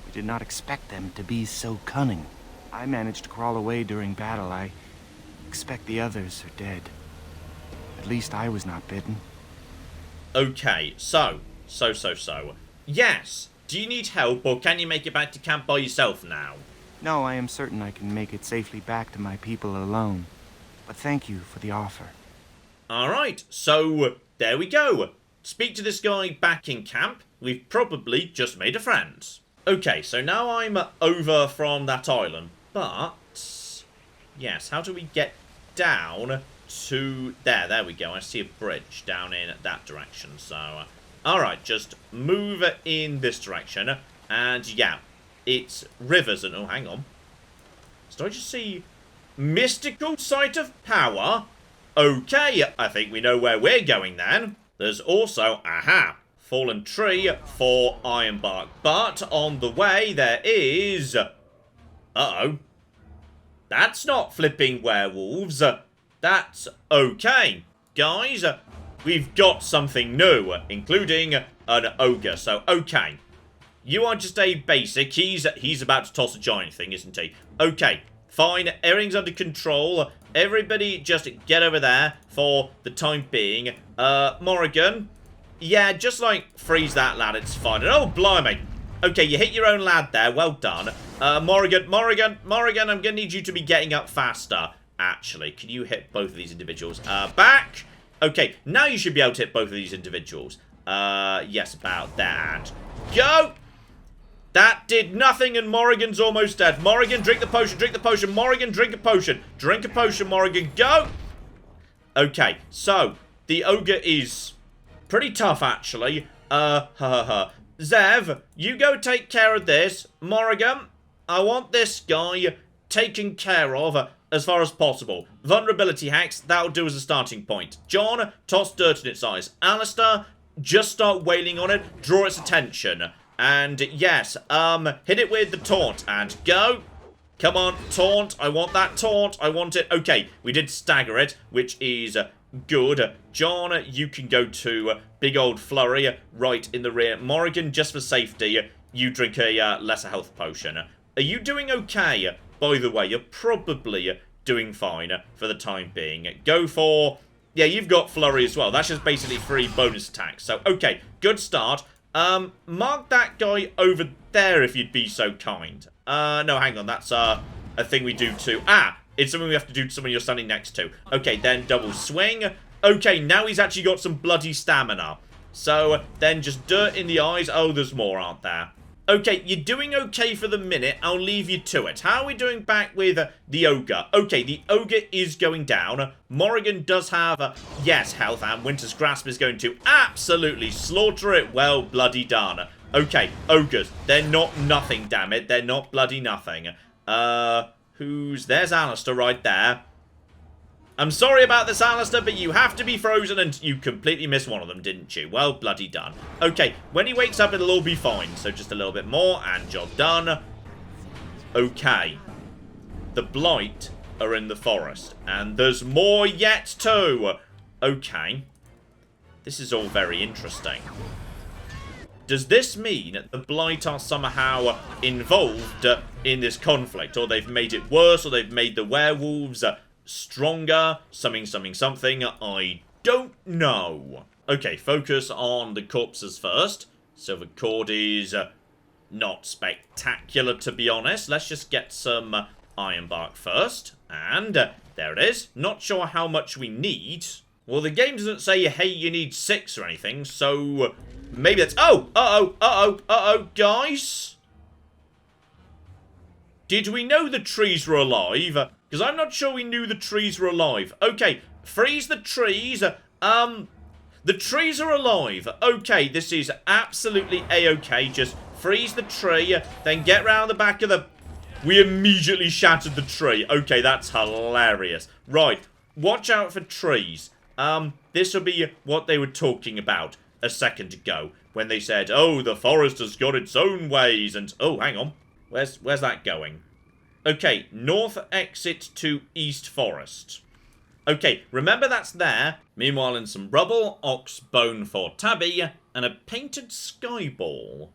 We did not expect them to be so cunning. I managed to crawl away during battle. I expect the others are dead. At least I was not bitten. Okay, so. Yes, do you need help or can you make it back to camp by yourself now? No, I am certain I can make it safely back to my people alone. But thank you for the offer. Alright, so there we go. Speak to this guy back in camp. We've probably just made a friend. Okay, so now I'm over from that island. But, yes, how do we get down to there? There we go. I see a bridge down in that direction. So, alright, just move in this direction. And, yeah, it's rivers and... Oh, hang on. Did I just see mystical site of power? Okay, I think we know where we're going then. There's also, aha, fallen tree for ironbark. But on the way there is... Uh-oh. That's not flipping werewolves. That's okay. Guys, we've got something new, including an ogre. So, okay. You are just a basic. He's about to toss a giant thing, isn't he? Okay, fine. Everything's under control. Everybody just get over there for the time being. Morrigan. Yeah, just like freeze that lad. It's fine. And oh, blimey. Okay, you hit your own lad there. Well done. Morrigan, I'm going to need you to be getting up faster. Actually, can you hit both of these individuals? Back. Okay, now you should be able to hit both of these individuals. Yes, about that. Go. That did nothing and Morrigan's almost dead. Morrigan, drink the potion, drink the potion. Morrigan, drink a potion. Drink a potion, Morrigan. Go! Okay, so, the ogre is pretty tough, actually. Zev, you go take care of this. Morrigan, I want this guy taken care of as far as possible. Vulnerability hacks, that'll do as a starting point. John, toss dirt in its eyes. Alistair, just start wailing on it. Draw its attention. And yes, hit it with the taunt and go. Come on, taunt. I want that taunt. I want it. Okay, we did stagger it, which is good. John, you can go to big old flurry right in the rear. Morrigan, just for safety, you drink a lesser health potion. Are you doing okay? By the way, you're probably doing fine for the time being. Go for... Yeah, you've got flurry as well. That's just basically 3 bonus attacks. So, okay, good start. Mark that guy over there if you'd be so kind. No, hang on, that's, a thing we do too. Ah, it's something we have to do to someone you're standing next to. Okay, then double swing. Okay, now he's actually got some bloody stamina. So, then just dirt in the eyes. Oh, there's more, aren't there? Okay, you're doing okay for the minute. I'll leave you to it. How are we doing back with the ogre? Okay, the ogre is going down. Morrigan does have, yes, health, and Winter's Grasp is going to absolutely slaughter it. Well, bloody done. Okay, ogres. They're not nothing, damn it. They're not bloody nothing. There's Alistair right there. I'm sorry about this, Alistair, but you have to be frozen and you completely missed one of them, didn't you? Well, bloody done. Okay, when he wakes up, it'll all be fine. So just a little bit more and job done. Okay. The Blight are in the forest. And there's more yet too. Okay. This is all very interesting. Does this mean the Blight are somehow involved in this conflict? Or they've made it worse? Or they've made the werewolves... stronger, something, I don't know. Okay, focus on the corpses first. Silver cord is not spectacular, to be honest. Let's just get some ironbark first. And there it is. Not sure how much we need. Well, the game doesn't say, hey, you need 6 or anything, so maybe that's... Oh, guys. Did we know the trees were alive? Because I'm not sure we knew the trees were alive. Okay, freeze the trees. The trees are alive. Okay, this is absolutely a-okay. Just freeze the tree, then get round the back of the We immediately shattered the tree. Okay, that's hilarious. Right, watch out for trees. This will be what they were talking about a second ago. When they said, oh, the forest has got its own ways. And, oh, hang on. Where's that going? Okay, north exit to east forest. Okay, remember that's there. Meanwhile, in some rubble, ox bone for Tabby, and a painted sky ball.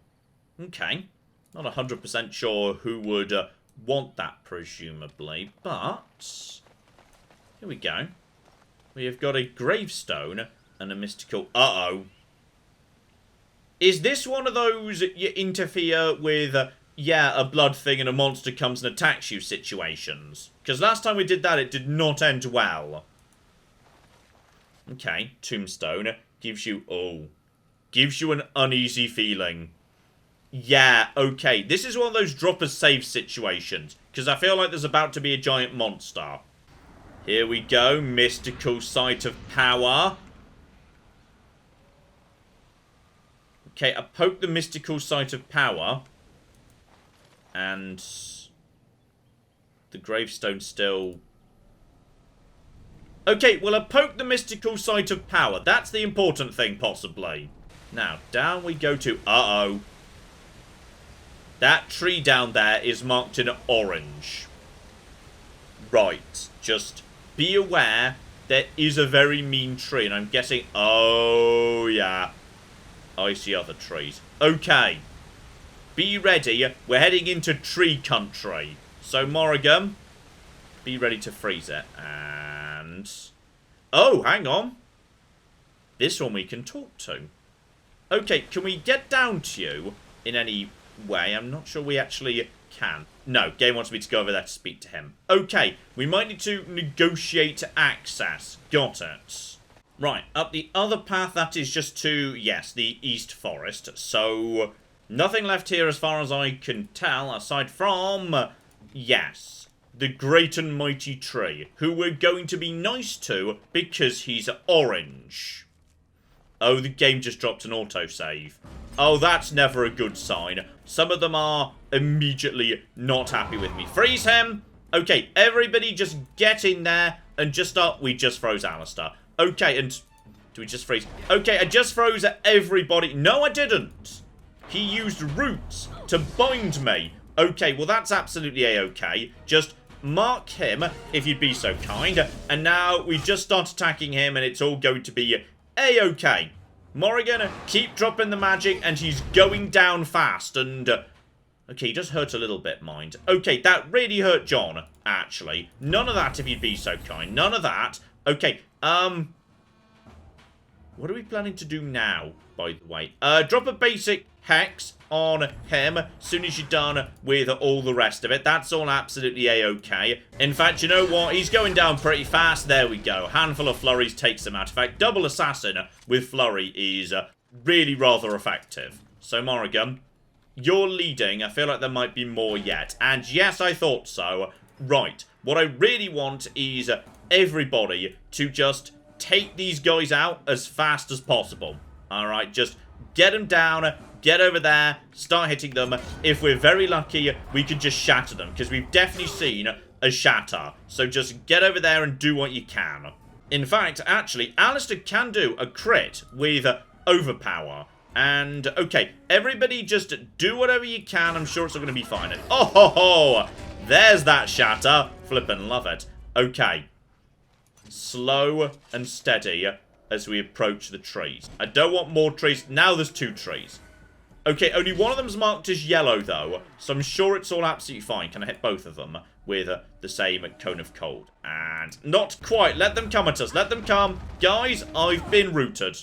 Okay. Not 100% sure who would want that, presumably. But, here we go. We have got a gravestone and a mystical... Uh-oh. Is this one of those you interfere with, yeah, a blood thing and a monster comes and attacks you situations? Because last time we did that, it did not end well. Okay, tombstone. Gives you... Oh. Gives you an uneasy feeling. Yeah, okay. This is one of those drop as save situations. Because I feel like there's about to be a giant monster. Here we go. Mystical site of power. Okay, I poked the mystical site of power. And... the gravestone still... Okay, well, I poked the mystical site of power. That's the important thing, possibly. Now, down we go to... Uh-oh. That tree down there is marked in orange. Right. Just be aware there is a very mean tree. And I'm guessing... Oh, yeah. I see other trees. Okay. Be ready. We're heading into tree country. So, Morrigan, be ready to freeze it. And... Oh, hang on. This one we can talk to. Okay, can we get down to you in any way? I'm not sure we actually can. No, game wants me to go over there to speak to him. Okay, we might need to negotiate access. Got it. Right, up the other path, that is just to, yes, the East Forest. So, nothing left here as far as I can tell, aside from, yes, the great and mighty tree, who we're going to be nice to because he's orange. Oh, the game just dropped an autosave. Oh, that's never a good sign. Some of them are immediately not happy with me. Freeze him! Okay, everybody just get in there and just start... We just froze Alistair. Okay, and... Do we just freeze? Okay, I just froze everybody. No, I didn't. He used roots to bind me. Okay, well, that's absolutely a-okay. Just mark him, if you'd be so kind. And now we just start attacking him, and it's all going to be a-okay. Morrigan, keep dropping the magic, and he's going down fast, and... okay, he just hurt a little bit, mind. Okay, that really hurt John, actually. None of that, if you'd be so kind. None of that. Okay, what are we planning to do now, by the way? Drop a basic hex on him as soon as you're done with all the rest of it. That's all absolutely a-okay. In fact, you know what? He's going down pretty fast. There we go. Handful of flurries takes him out. In fact, double assassin with flurry is really rather effective. So, Morrigan, you're leading. I feel like there might be more yet. And yes, I thought so. Right. What I really want is everybody to just take these guys out as fast as possible. Alright, just get them down, get over there, start hitting them. If we're very lucky, we can just shatter them, because we've definitely seen a shatter. So just get over there and do what you can. In fact, actually, Alistair can do a crit with overpower. And, okay, everybody just do whatever you can. I'm sure it's all going to be fine. And, oh ho ho! There's that shatter. Flippin' love it. Okay. Slow and steady as we approach the trees. I don't want more trees. Now there's 2 trees. Okay, only one of them's marked as yellow, though. So I'm sure it's all absolutely fine. Can I hit both of them with the same cone of cold? And not quite. Let them come at us. Let them come. Guys, I've been routed.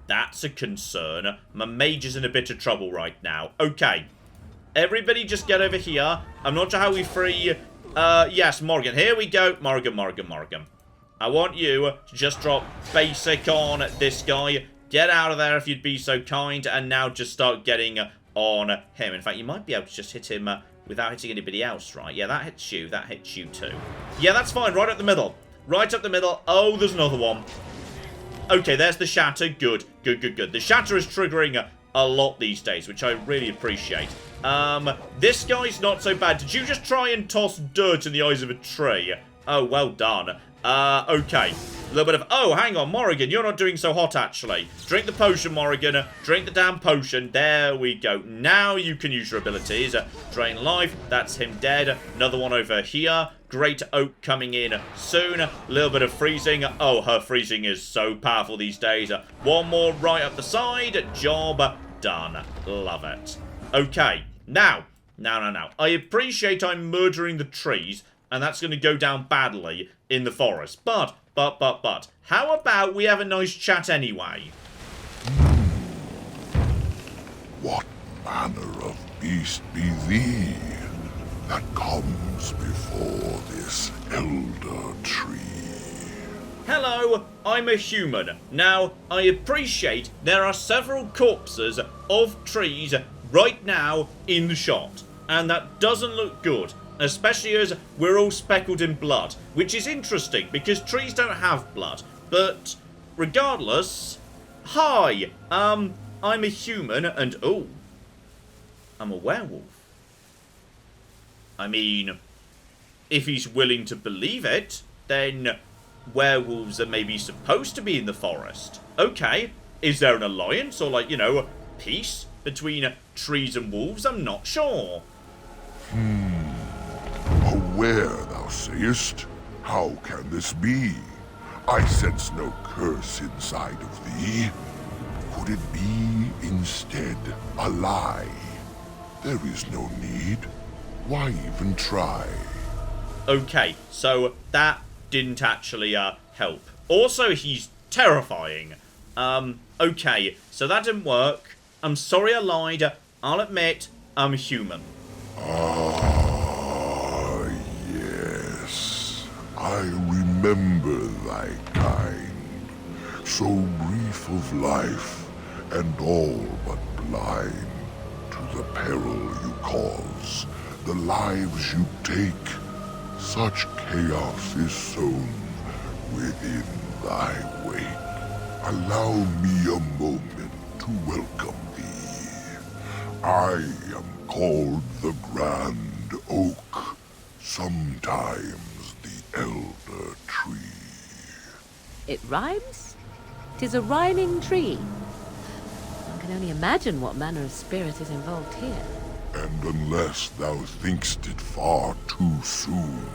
That's a concern. My mage is in a bit of trouble right now. Okay. Everybody just get over here. I'm not sure how we free... yes, Morrigan. Here we go. Morrigan. I want you to just drop basic on this guy. Get out of there if you'd be so kind. And now just start getting on him. In fact, you might be able to just hit him without hitting anybody else, right? Yeah, that hits you. That hits you too. Yeah, that's fine. Right up the middle. Right up the middle. Oh, there's another one. Okay, there's the shatter. Good. The shatter is triggering a lot these days, which I really appreciate. This guy's not so bad. Did you just try and toss dirt in the eyes of a tree? Oh, well done. Okay. A little bit of... Oh, hang on, Morrigan, you're not doing so hot, actually. Drink the potion, Morrigan. Drink the damn potion. There we go. Now you can use your abilities. Drain life. That's him dead. Another one over here. Great Oak coming in soon. A little bit of freezing. Oh, her freezing is so powerful these days. One more right up the side. Job done. Love it. Okay. Now. I appreciate I'm murdering the trees, and that's going to go down badly in the forest. But, how about we have a nice chat anyway? What manner of beast be thee that comes before this elder tree? Hello, I'm a human. Now, I appreciate there are several corpses of trees right now in the shot, and that doesn't look good. Especially as we're all speckled in blood, which is interesting because trees don't have blood. But regardless, hi, I'm a human and oh, I'm a werewolf. I mean, if he's willing to believe it, then werewolves are maybe supposed to be in the forest. Okay, is there an alliance or like, you know, a peace between trees and wolves? I'm not sure. Aware, thou sayest? How can this be? I sense no curse inside of thee. Could it be, instead, a lie? There is no need. Why even try? Okay, so that didn't actually, help. Also, he's terrifying. Okay, so that didn't work. I'm sorry I lied. I'll admit, I'm human. I remember thy kind, so brief of life, and all but blind to the peril you cause, the lives you take. Such chaos is sown within thy wake. Allow me a moment to welcome thee. I am called the Grand Oak, sometimes elder tree. It rhymes? 'Tis a rhyming tree. One can only imagine what manner of spirit is involved here. And unless thou think'st it far too soon,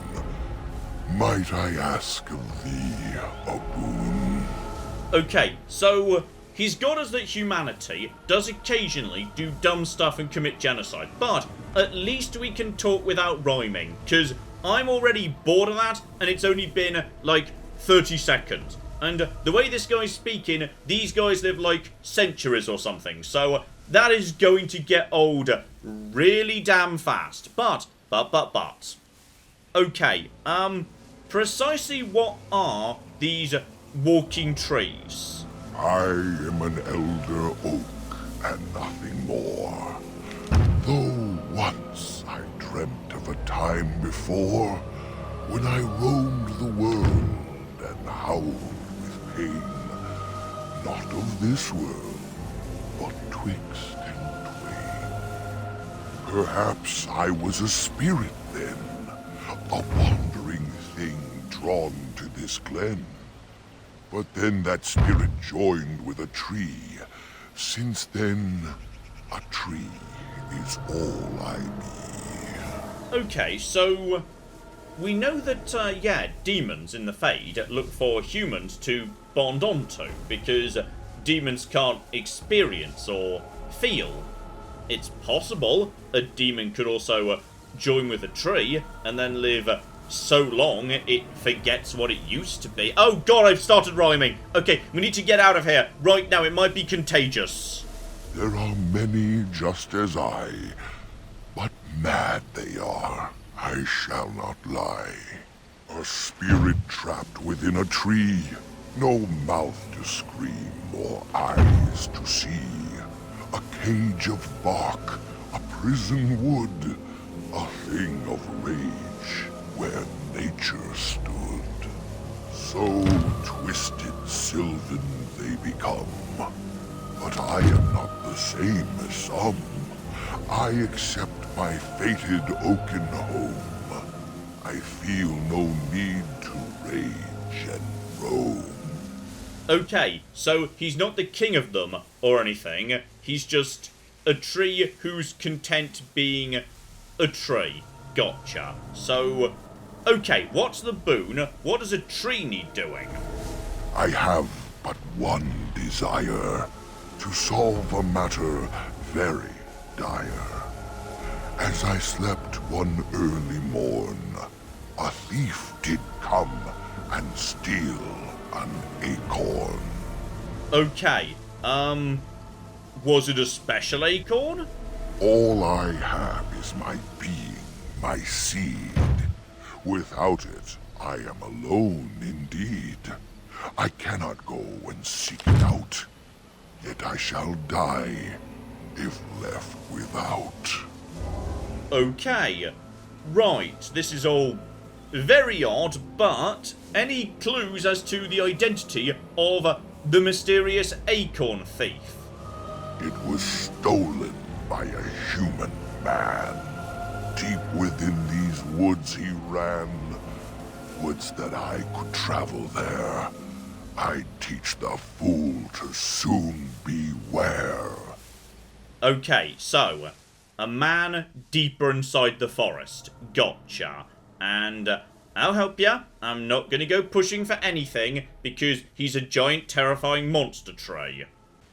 might I ask of thee a boon? Okay, so he's got us that humanity does occasionally do dumb stuff and commit genocide, but at least we can talk without rhyming, because I'm already bored of that, and it's only been, like, 30 seconds. And the way this guy's speaking, these guys live, like, centuries or something. So that is going to get old really damn fast. But. Okay, precisely what are these walking trees? I am an elder oak, and nothing more. Though once I dreamt of a time before when I roamed the world and howled with pain, not of this world, but twixt and twain. Perhaps I was a spirit then, a wandering thing drawn to this glen. But then that spirit joined with a tree. Since then, a tree is all I be. Okay, so we know that, yeah, demons in the Fade look for humans to bond onto, because demons can't experience or feel. It's possible a demon could also join with a tree and then live so long it forgets what it used to be. Oh god, I've started rhyming. Okay, we need to get out of here right now. It might be contagious. There are many just as I, but mad they are. I shall not lie. A spirit trapped within a tree. No mouth to scream or eyes to see. A cage of bark, a prison wood. A thing of rage where nature stood. So twisted sylvan they become. But I am not not the same as some. I accept my fated oaken home. I feel no need to rage and roam. Okay, so he's not the king of them or anything. He's just a tree who's content being a tree. Gotcha. So, okay, what's the boon? What does a tree need doing? I have but one desire, to solve a matter very dire. As I slept one early morn, a thief did come and steal an acorn. Okay, was it a special acorn? All I have is my being, my seed. Without it, I am alone indeed. I cannot go and seek it out, yet I shall die if left without. Okay, right, this is all very odd, but any clues as to the identity of the mysterious acorn thief? It was stolen by a human man. Deep within these woods he ran. Woods that I could travel there. I'd teach the fool to soon beware. Okay, so, a man deeper inside the forest. Gotcha. And I'll help ya. I'm not gonna go pushing for anything, because he's a giant, terrifying monster tree.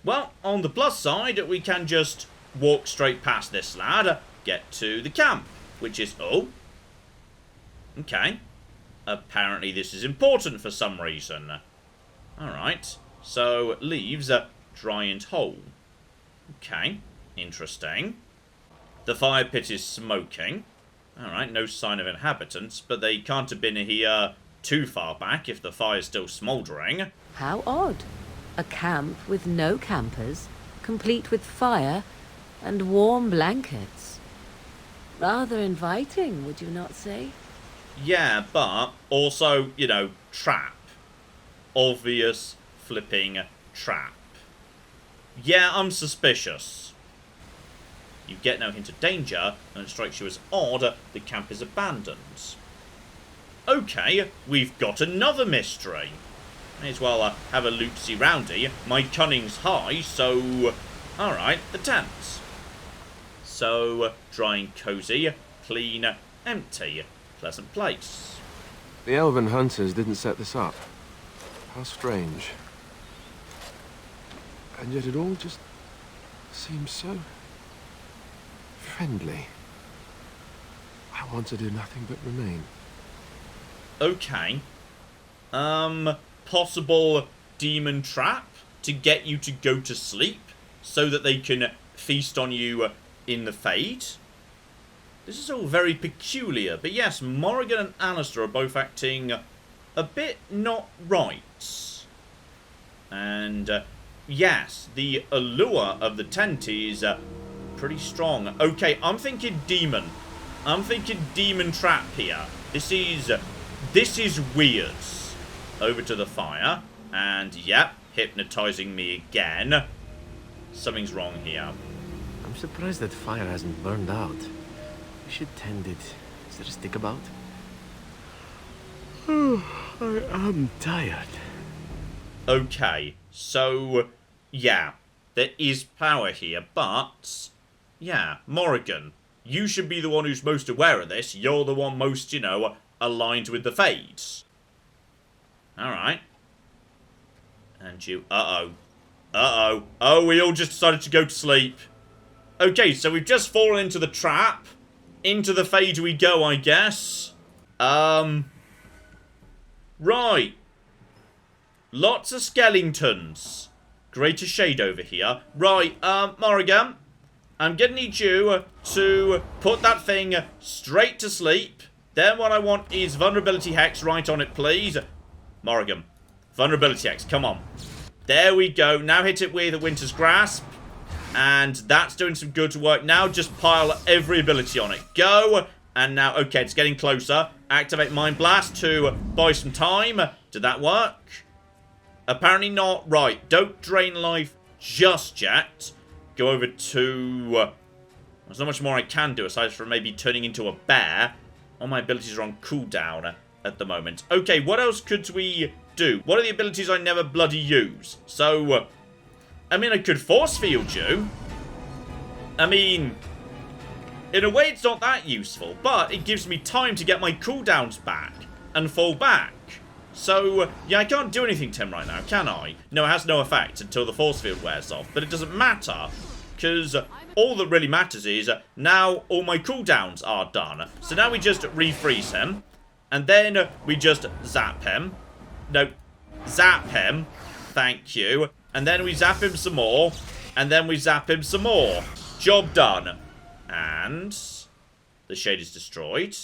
Well, on the plus side, we can just walk straight past this lad, get to the camp, which is... oh. Okay. Apparently this is important for some reason. Alright. So, leaves a giant hole. Okay. Interesting. The fire pit is smoking. Alright, no sign of inhabitants, but they can't have been here too far back if the fire's still smouldering. How odd. A camp with no campers, complete with fire and warm blankets. Rather inviting, would you not say? Yeah, but also, you know, trap. Obvious flipping trap. Yeah, I'm suspicious. You get no hint of danger, and it strikes you as odd the camp is abandoned. Okay, we've got another mystery. May as well have a loopsy roundy. My cunning's high, so... alright, the tent. So, dry and cosy, clean, empty. Pleasant place. The elven hunters didn't set this up. How strange. And yet it all just seems so friendly. I want to do nothing but remain. Okay. Possible demon trap to get you to go to sleep so that they can feast on you in the Fade. This is all very peculiar, but yes, Morrigan and Alistair are both acting a bit not right. And yes, the allure of the tent is pretty strong. Okay, I'm thinking demon. I'm thinking demon trap here. This is weird. Over to the fire. And, yep, hypnotizing me again. Something's wrong here. I'm surprised that fire hasn't burned out. We should tend it. Is there a stick about? I am tired. Okay, so, yeah, there is power here, but, yeah, Morrigan, you should be the one who's most aware of this. You're the one most, you know, aligned with the Fades. Alright. And you... uh-oh. Uh-oh. Oh, we all just decided to go to sleep. Okay, so we've just fallen into the trap. Into the Fade we go, I guess. Right. Lots of skeletons. Greater shade over here. Right, Morrigan. I'm gonna need you to put that thing straight to sleep. Then what I want is vulnerability hex right on it, please. Morrigan. Vulnerability hex, come on. There we go. Now hit it with a Winter's Grasp. And that's doing some good work. Now just pile every ability on it. Go. And now, okay, it's getting closer. Activate Mind Blast to buy some time. Did that work? Apparently not. Right, don't drain life just yet. go over to... there's not much more I can do aside from maybe turning into a bear. All my abilities are on cooldown at the moment. Okay, what else could we do? What are the abilities I never bloody use? So, I mean, I could force field you. I mean, in a way it's not that useful, but it gives me time to get my cooldowns back and fall back. So, yeah, I can't do anything to him right now, can I? No, it has no effect until the force field wears off, but it doesn't matter, because all that really matters is now all my cooldowns are done. So now we just refreeze him, and then we just zap him. No, zap him. Thank you. And then we zap him some more, and then we zap him some more. Job done. And the shade is destroyed.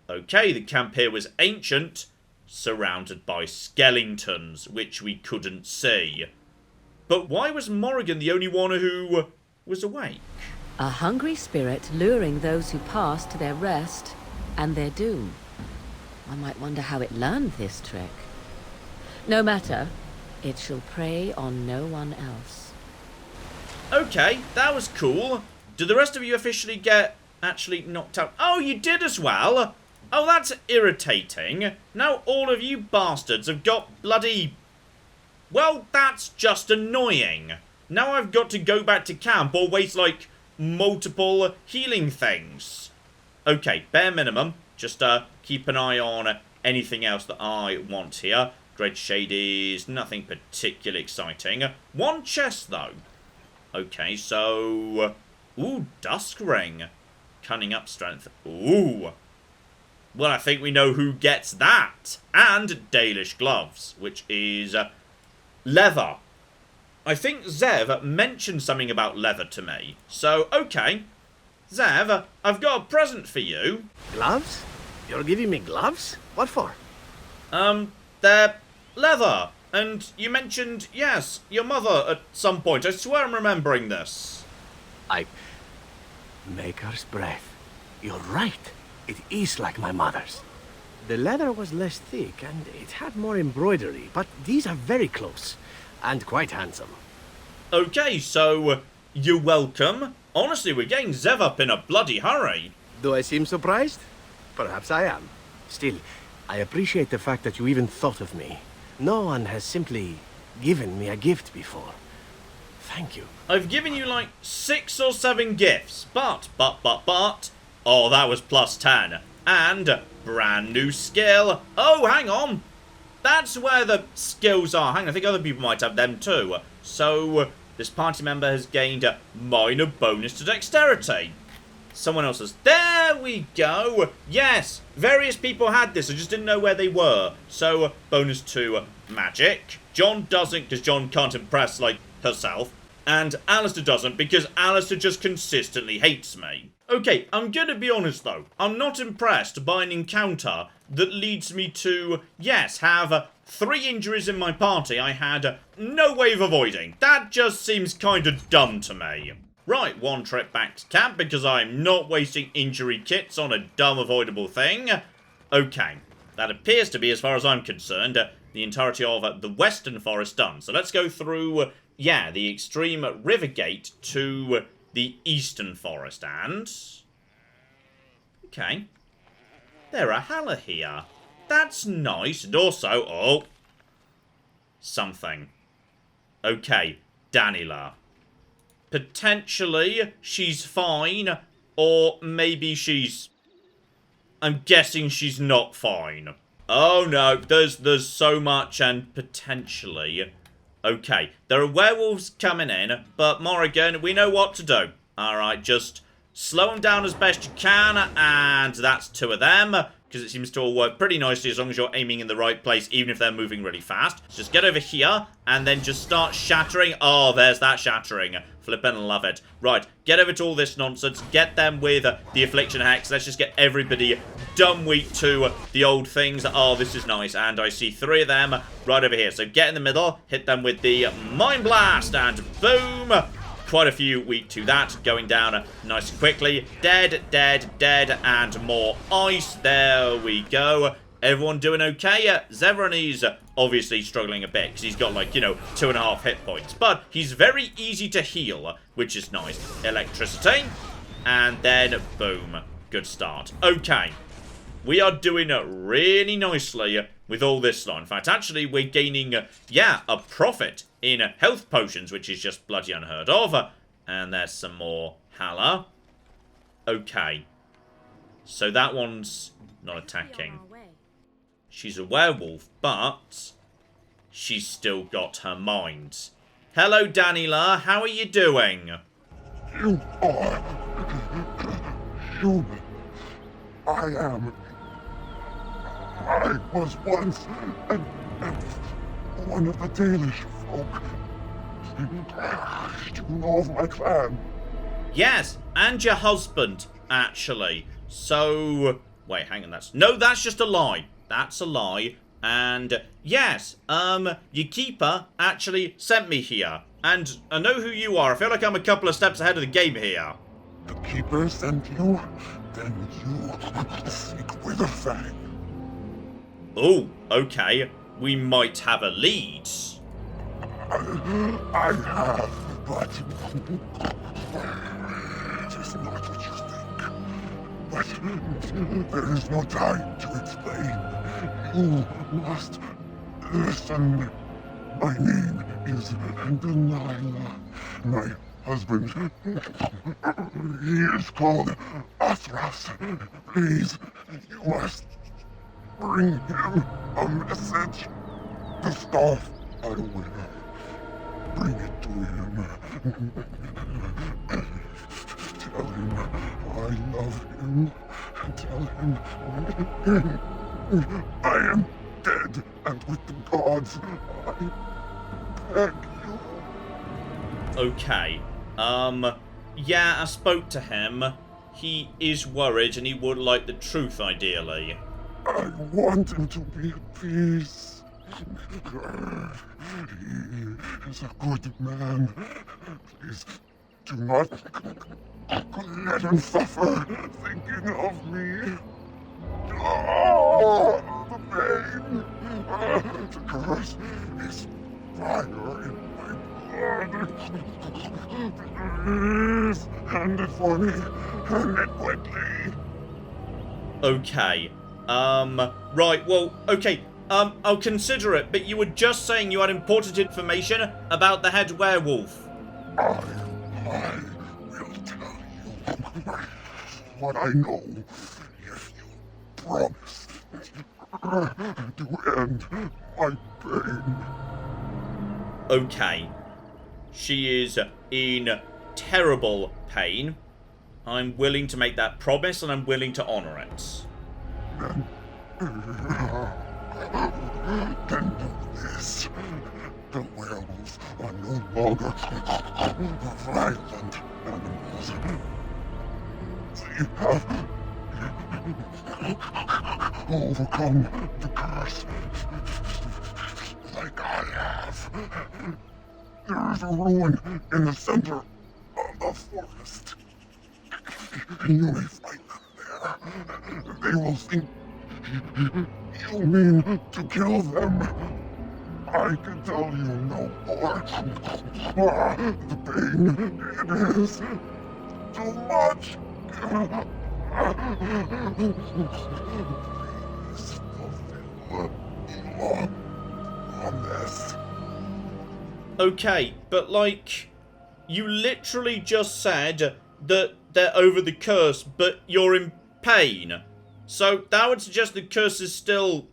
Okay, the camp here was ancient, surrounded by skeletons, which we couldn't see. But why was Morrigan the only one who was awake? A hungry spirit luring those who passed to their rest and their doom. One might wonder how it learned this trick. No matter, it shall prey on no one else. Okay, that was cool. Did the rest of you officially get actually knocked out? Oh, you did as well? Oh, that's irritating. Now all of you bastards have got bloody... Well, that's just annoying. Now I've got to go back to camp or waste, like, multiple healing things. Okay, bare minimum. Just keep an eye on anything else that I want here. Dread Shade is nothing particularly exciting. One chest, though. Okay, so... Ooh, Dusk Ring. Cunning up strength. Ooh. Well, I think we know who gets that. And Dalish gloves, which is leather. I think Zev mentioned something about leather to me. So, okay. Zev, I've got a present for you. Gloves? You're giving me gloves? What for? They're leather. And you mentioned, yes, your mother at some point. I swear I'm remembering this. Maker's breath. You're right. It is like my mother's. The leather was less thick and it had more embroidery, but these are very close and quite handsome. Okay, so you're welcome. Honestly, we're getting Zev up in a bloody hurry. Do I seem surprised? Perhaps I am. Still, I appreciate the fact that you even thought of me. No one has simply given me a gift before. Thank you. I've given you like 6 or 7 gifts, but, oh, that was plus 10. And brand new skill. Oh, hang on. That's where the skills are. Hang on, I think other people might have them too. So, this party member has gained a minor bonus to dexterity. Someone else has. There we go. Yes, various people had this. I just didn't know where they were. So, bonus to magic. John doesn't, because John can't impress, like, herself. And Alistair doesn't, because Alistair just consistently hates me. Okay, I'm gonna be honest, though. I'm not impressed by an encounter that leads me to, yes, have 3 injuries in my party I had no way of avoiding. That just seems kind of dumb to me. Right, 1 trip back to camp because I'm not wasting injury kits on a dumb avoidable thing. Okay, that appears to be, as far as I'm concerned, the entirety of the Western Forest done. So let's go through, yeah, the extreme river gate to the Eastern Forest, and... Okay. There are Halla here. That's nice, and also... Oh. Something. Okay, Danila. Potentially, she's fine, or maybe she's... I'm guessing she's not fine. Oh no, there's so much, and potentially... Okay, there are werewolves coming in, but Morrigan, we know what to do. Alright, just slow them down as best you can, and that's 2 of them, because it seems to all work pretty nicely as long as you're aiming in the right place, even if they're moving really fast. So just get over here, and then just start shattering. Oh, there's that shattering. Flippin' love it. Right, get over to all this nonsense, get them with the Affliction Hex. Let's just get everybody dumb weak to the old things. Oh, this is nice, and I see 3 of them right over here. So get in the middle, hit them with the Mind Blast, and boom! Quite a few weak to that, going down nice and quickly. Dead, dead, dead, and more ice. There we go. Everyone doing okay? Zevrani's obviously struggling a bit because he's got, like, you know, 2.5 hit points. But he's very easy to heal, which is nice. Electricity. And then, boom. Good start. Okay. We are doing really nicely with all this lot. In fact, actually, we're gaining, yeah, a profit in health potions, which is just bloody unheard of. And there's some more Hala. Okay. So that one's not attacking. She's a werewolf, but she's still got her mind. Hello, Daniela. How are you doing? You are human. I am. I was once one of the Dalish folk. You know of my clan? Yes, and your husband, actually. So, wait, hang on, that's just a lie. That's a lie. And, yes, your keeper actually sent me here. And I know who you are. I feel like I'm a couple of steps ahead of the game here. The keeper sent you? Then you seek Witherfang. Oh, okay. We might have a lead. I have, but it is not what you think. But there is no time to explain. You must listen. My name is Delilah. My husband, he is called Athras. Please, you must bring him a message. The staff I wear. Bring it to him. Tell him I love him. Tell him I am dead, and with the gods, I beg you. Okay. Yeah, I spoke to him. He is worried, and he would like the truth, ideally. I want him to be at peace. He is a good man. Please, do not let him suffer thinking of me. Oh, the pain. The curse is fire in my blood. Please, hand it for me. Hand it quickly. Okay. Right, well, okay. I'll consider it, but you were just saying you had important information about the head werewolf. I will tell you what I know if you promise to end my pain. Okay. She is in terrible pain. I'm willing to make that promise, and I'm willing to honor it. Then do this. The werewolves are no longer violent animals. They have overcome the curse like I have. There is a ruin in the center of the forest. You may find them there. They will think you mean to kill them. I can tell you no more. The pain, it is too much. Please fulfill your promise. Okay, but like, you literally just said that they're over the curse, but you're in pain. So that would suggest the curse is still...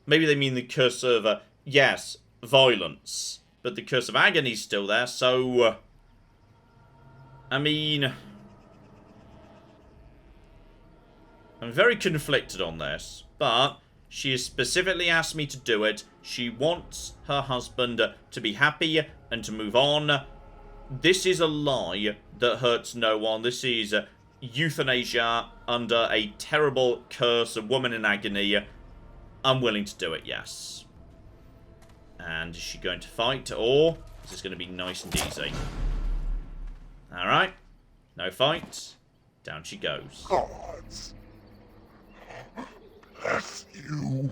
Maybe they mean the curse of, yes, violence. But the curse of agony is still there, so... I mean... I'm very conflicted on this, but she has specifically asked me to do it. She wants her husband to be happy and to move on. This is a lie that hurts no one. This is euthanasia under a terrible curse, a woman in agony. I'm willing to do it, yes. And is she going to fight, or is this going to be nice and easy? Alright. No fight. Down she goes. Gods bless you.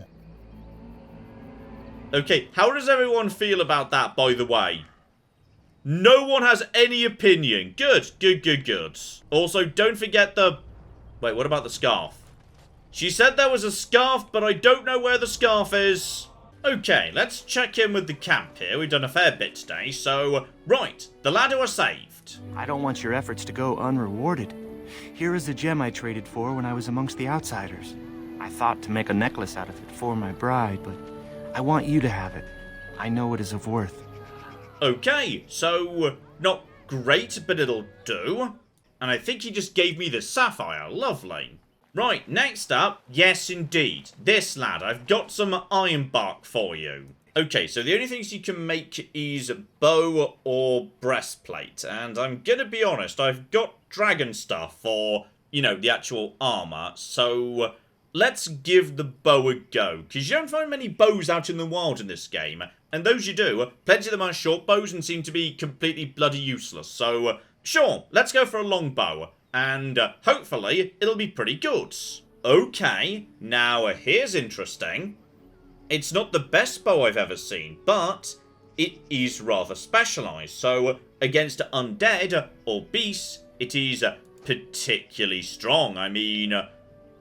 Okay, how does everyone feel about that, by the way? No one has any opinion. Good, good, good, good. Also, don't forget the... Wait, what about the scarf? She said there was a scarf, but I don't know where the scarf is. Okay, let's check in with the camp here. We've done a fair bit today, so... Right, the ladder was saved. I don't want your efforts to go unrewarded. Here is the gem I traded for when I was amongst the outsiders. I thought to make a necklace out of it for my bride, but I want you to have it. I know it is of worth. Okay, so not great, but it'll do. And I think he just gave me the sapphire. Lovely. Right, next up, yes indeed, this lad. I've got some iron bark for you. Okay, so the only things you can make is bow or breastplate. And I'm gonna be honest, I've got dragon stuff for, you know, the actual armor. So let's give the bow a go. Because you don't find many bows out in the wild in this game. And those you do, plenty of them are short bows and seem to be completely bloody useless. So, sure, let's go for a long bow. And hopefully, it'll be pretty good. Okay, now here's interesting. It's not the best bow I've ever seen, but it is rather specialized. So, against undead or beasts, it is particularly strong. I mean,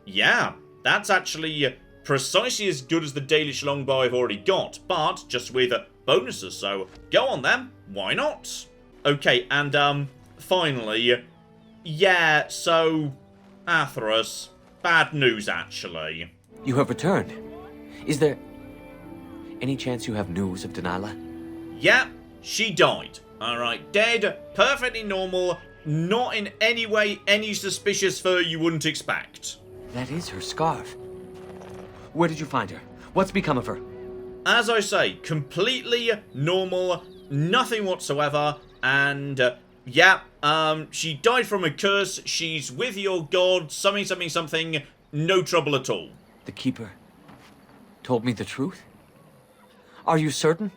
yeah, that's actually precisely as good as the Dalish longbow I've already got, but just with bonuses. So, go on then. Why not? Okay, and finally... Yeah, so, Atheros, bad news actually. You have returned. Is there any chance you have news of Delilah? Yeah, she died. Alright, dead, perfectly normal, not in any way any suspicious fur you wouldn't expect. That is her scarf. Where did you find her? What's become of her? As I say, completely normal, nothing whatsoever, and... yeah, she died from a curse, she's with your god, something, something, something, no trouble at all. The Keeper told me the truth? Are you certain?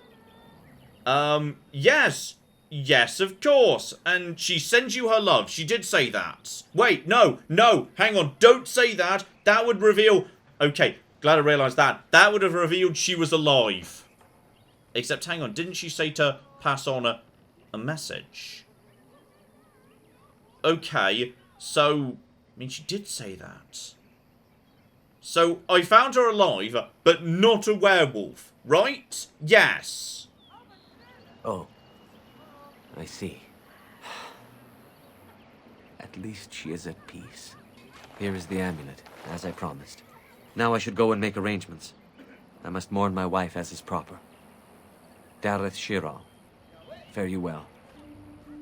Yes. Yes, of course. And she sends you her love, she did say that. Wait, no, hang on, don't say that. That would reveal... Okay, glad I realised that. That would have revealed she was alive. Except, hang on, didn't she say to pass on a message? Okay, so, I mean, she did say that. So, I found her alive, but not a werewolf, right? Yes. Oh, I see. At least she is at peace. Here is the amulet, as I promised. Now I should go and make arrangements. I must mourn my wife as is proper. Dareth Shira, fare you well.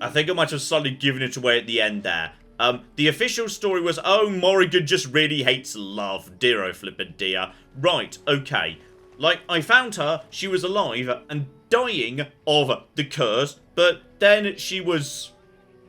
I think I might have slightly given it away at the end there. The official story was, oh, Morrigan just really hates love. Dear oh flippin' dear. Right, okay. Like, I found her, she was alive and dying of the curse, but then she was...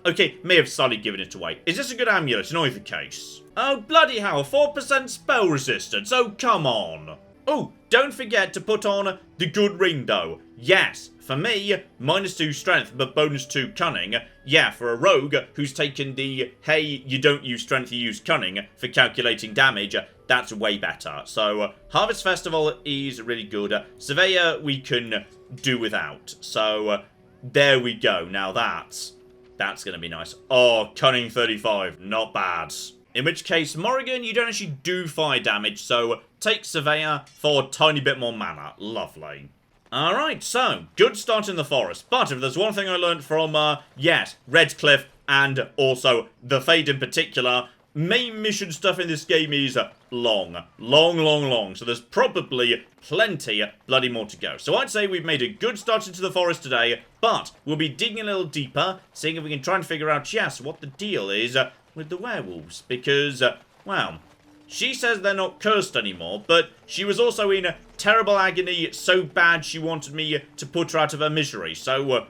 Okay, may have slightly given it away. Is this a good amulet in either case? Oh, bloody hell, 4% spell resistance, oh, come on. Oh, don't forget to put on the good ring, though. Yes, for me, -2 strength, but bonus 2 cunning. Yeah, for a rogue who's taken the, hey, you don't use strength, you use cunning for calculating damage, that's way better. So, Harvest Festival is really good. Surveyor, we can do without. So, there we go. Now that's going to be nice. Oh, cunning 35, not bad. In which case, Morrigan, you don't actually do fire damage, so take Surveyor for a tiny bit more mana. Lovely. Alright, so, good start in the forest. But if there's one thing I learned from, yes, Redcliffe and also the Fade in particular, main mission stuff in this game is long. Long. So there's probably plenty bloody more to go. So I'd say we've made a good start into the forest today, but we'll be digging a little deeper, seeing if we can try and figure out, yes, what the deal is with the werewolves. Because, well, she says they're not cursed anymore, but she was also in terrible agony so bad she wanted me to put her out of her misery. So,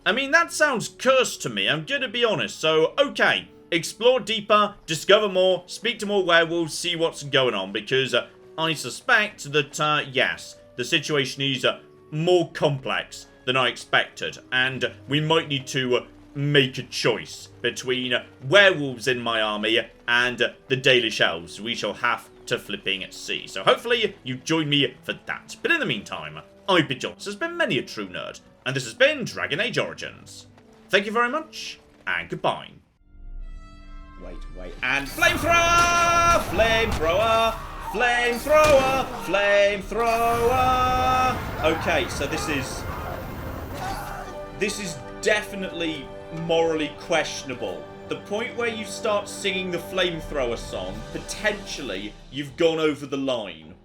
I mean, that sounds cursed to me, I'm gonna be honest. So, okay, explore deeper, discover more, speak to more werewolves, see what's going on. Because I suspect that, yes, the situation is more complex than I expected. And we might need to make a choice between werewolves in my army and the Dalish elves. We shall have to flipping see. So hopefully you join me for that. But in the meantime, I've been John, this has been Many a True Nerd, and this has been Dragon Age Origins. Thank you very much, and goodbye. Wait. And flamethrower! Flamethrower! Flamethrower! Flamethrower! Okay, so this is definitely morally questionable. The point where you start singing the flamethrower song, potentially you've gone over the line.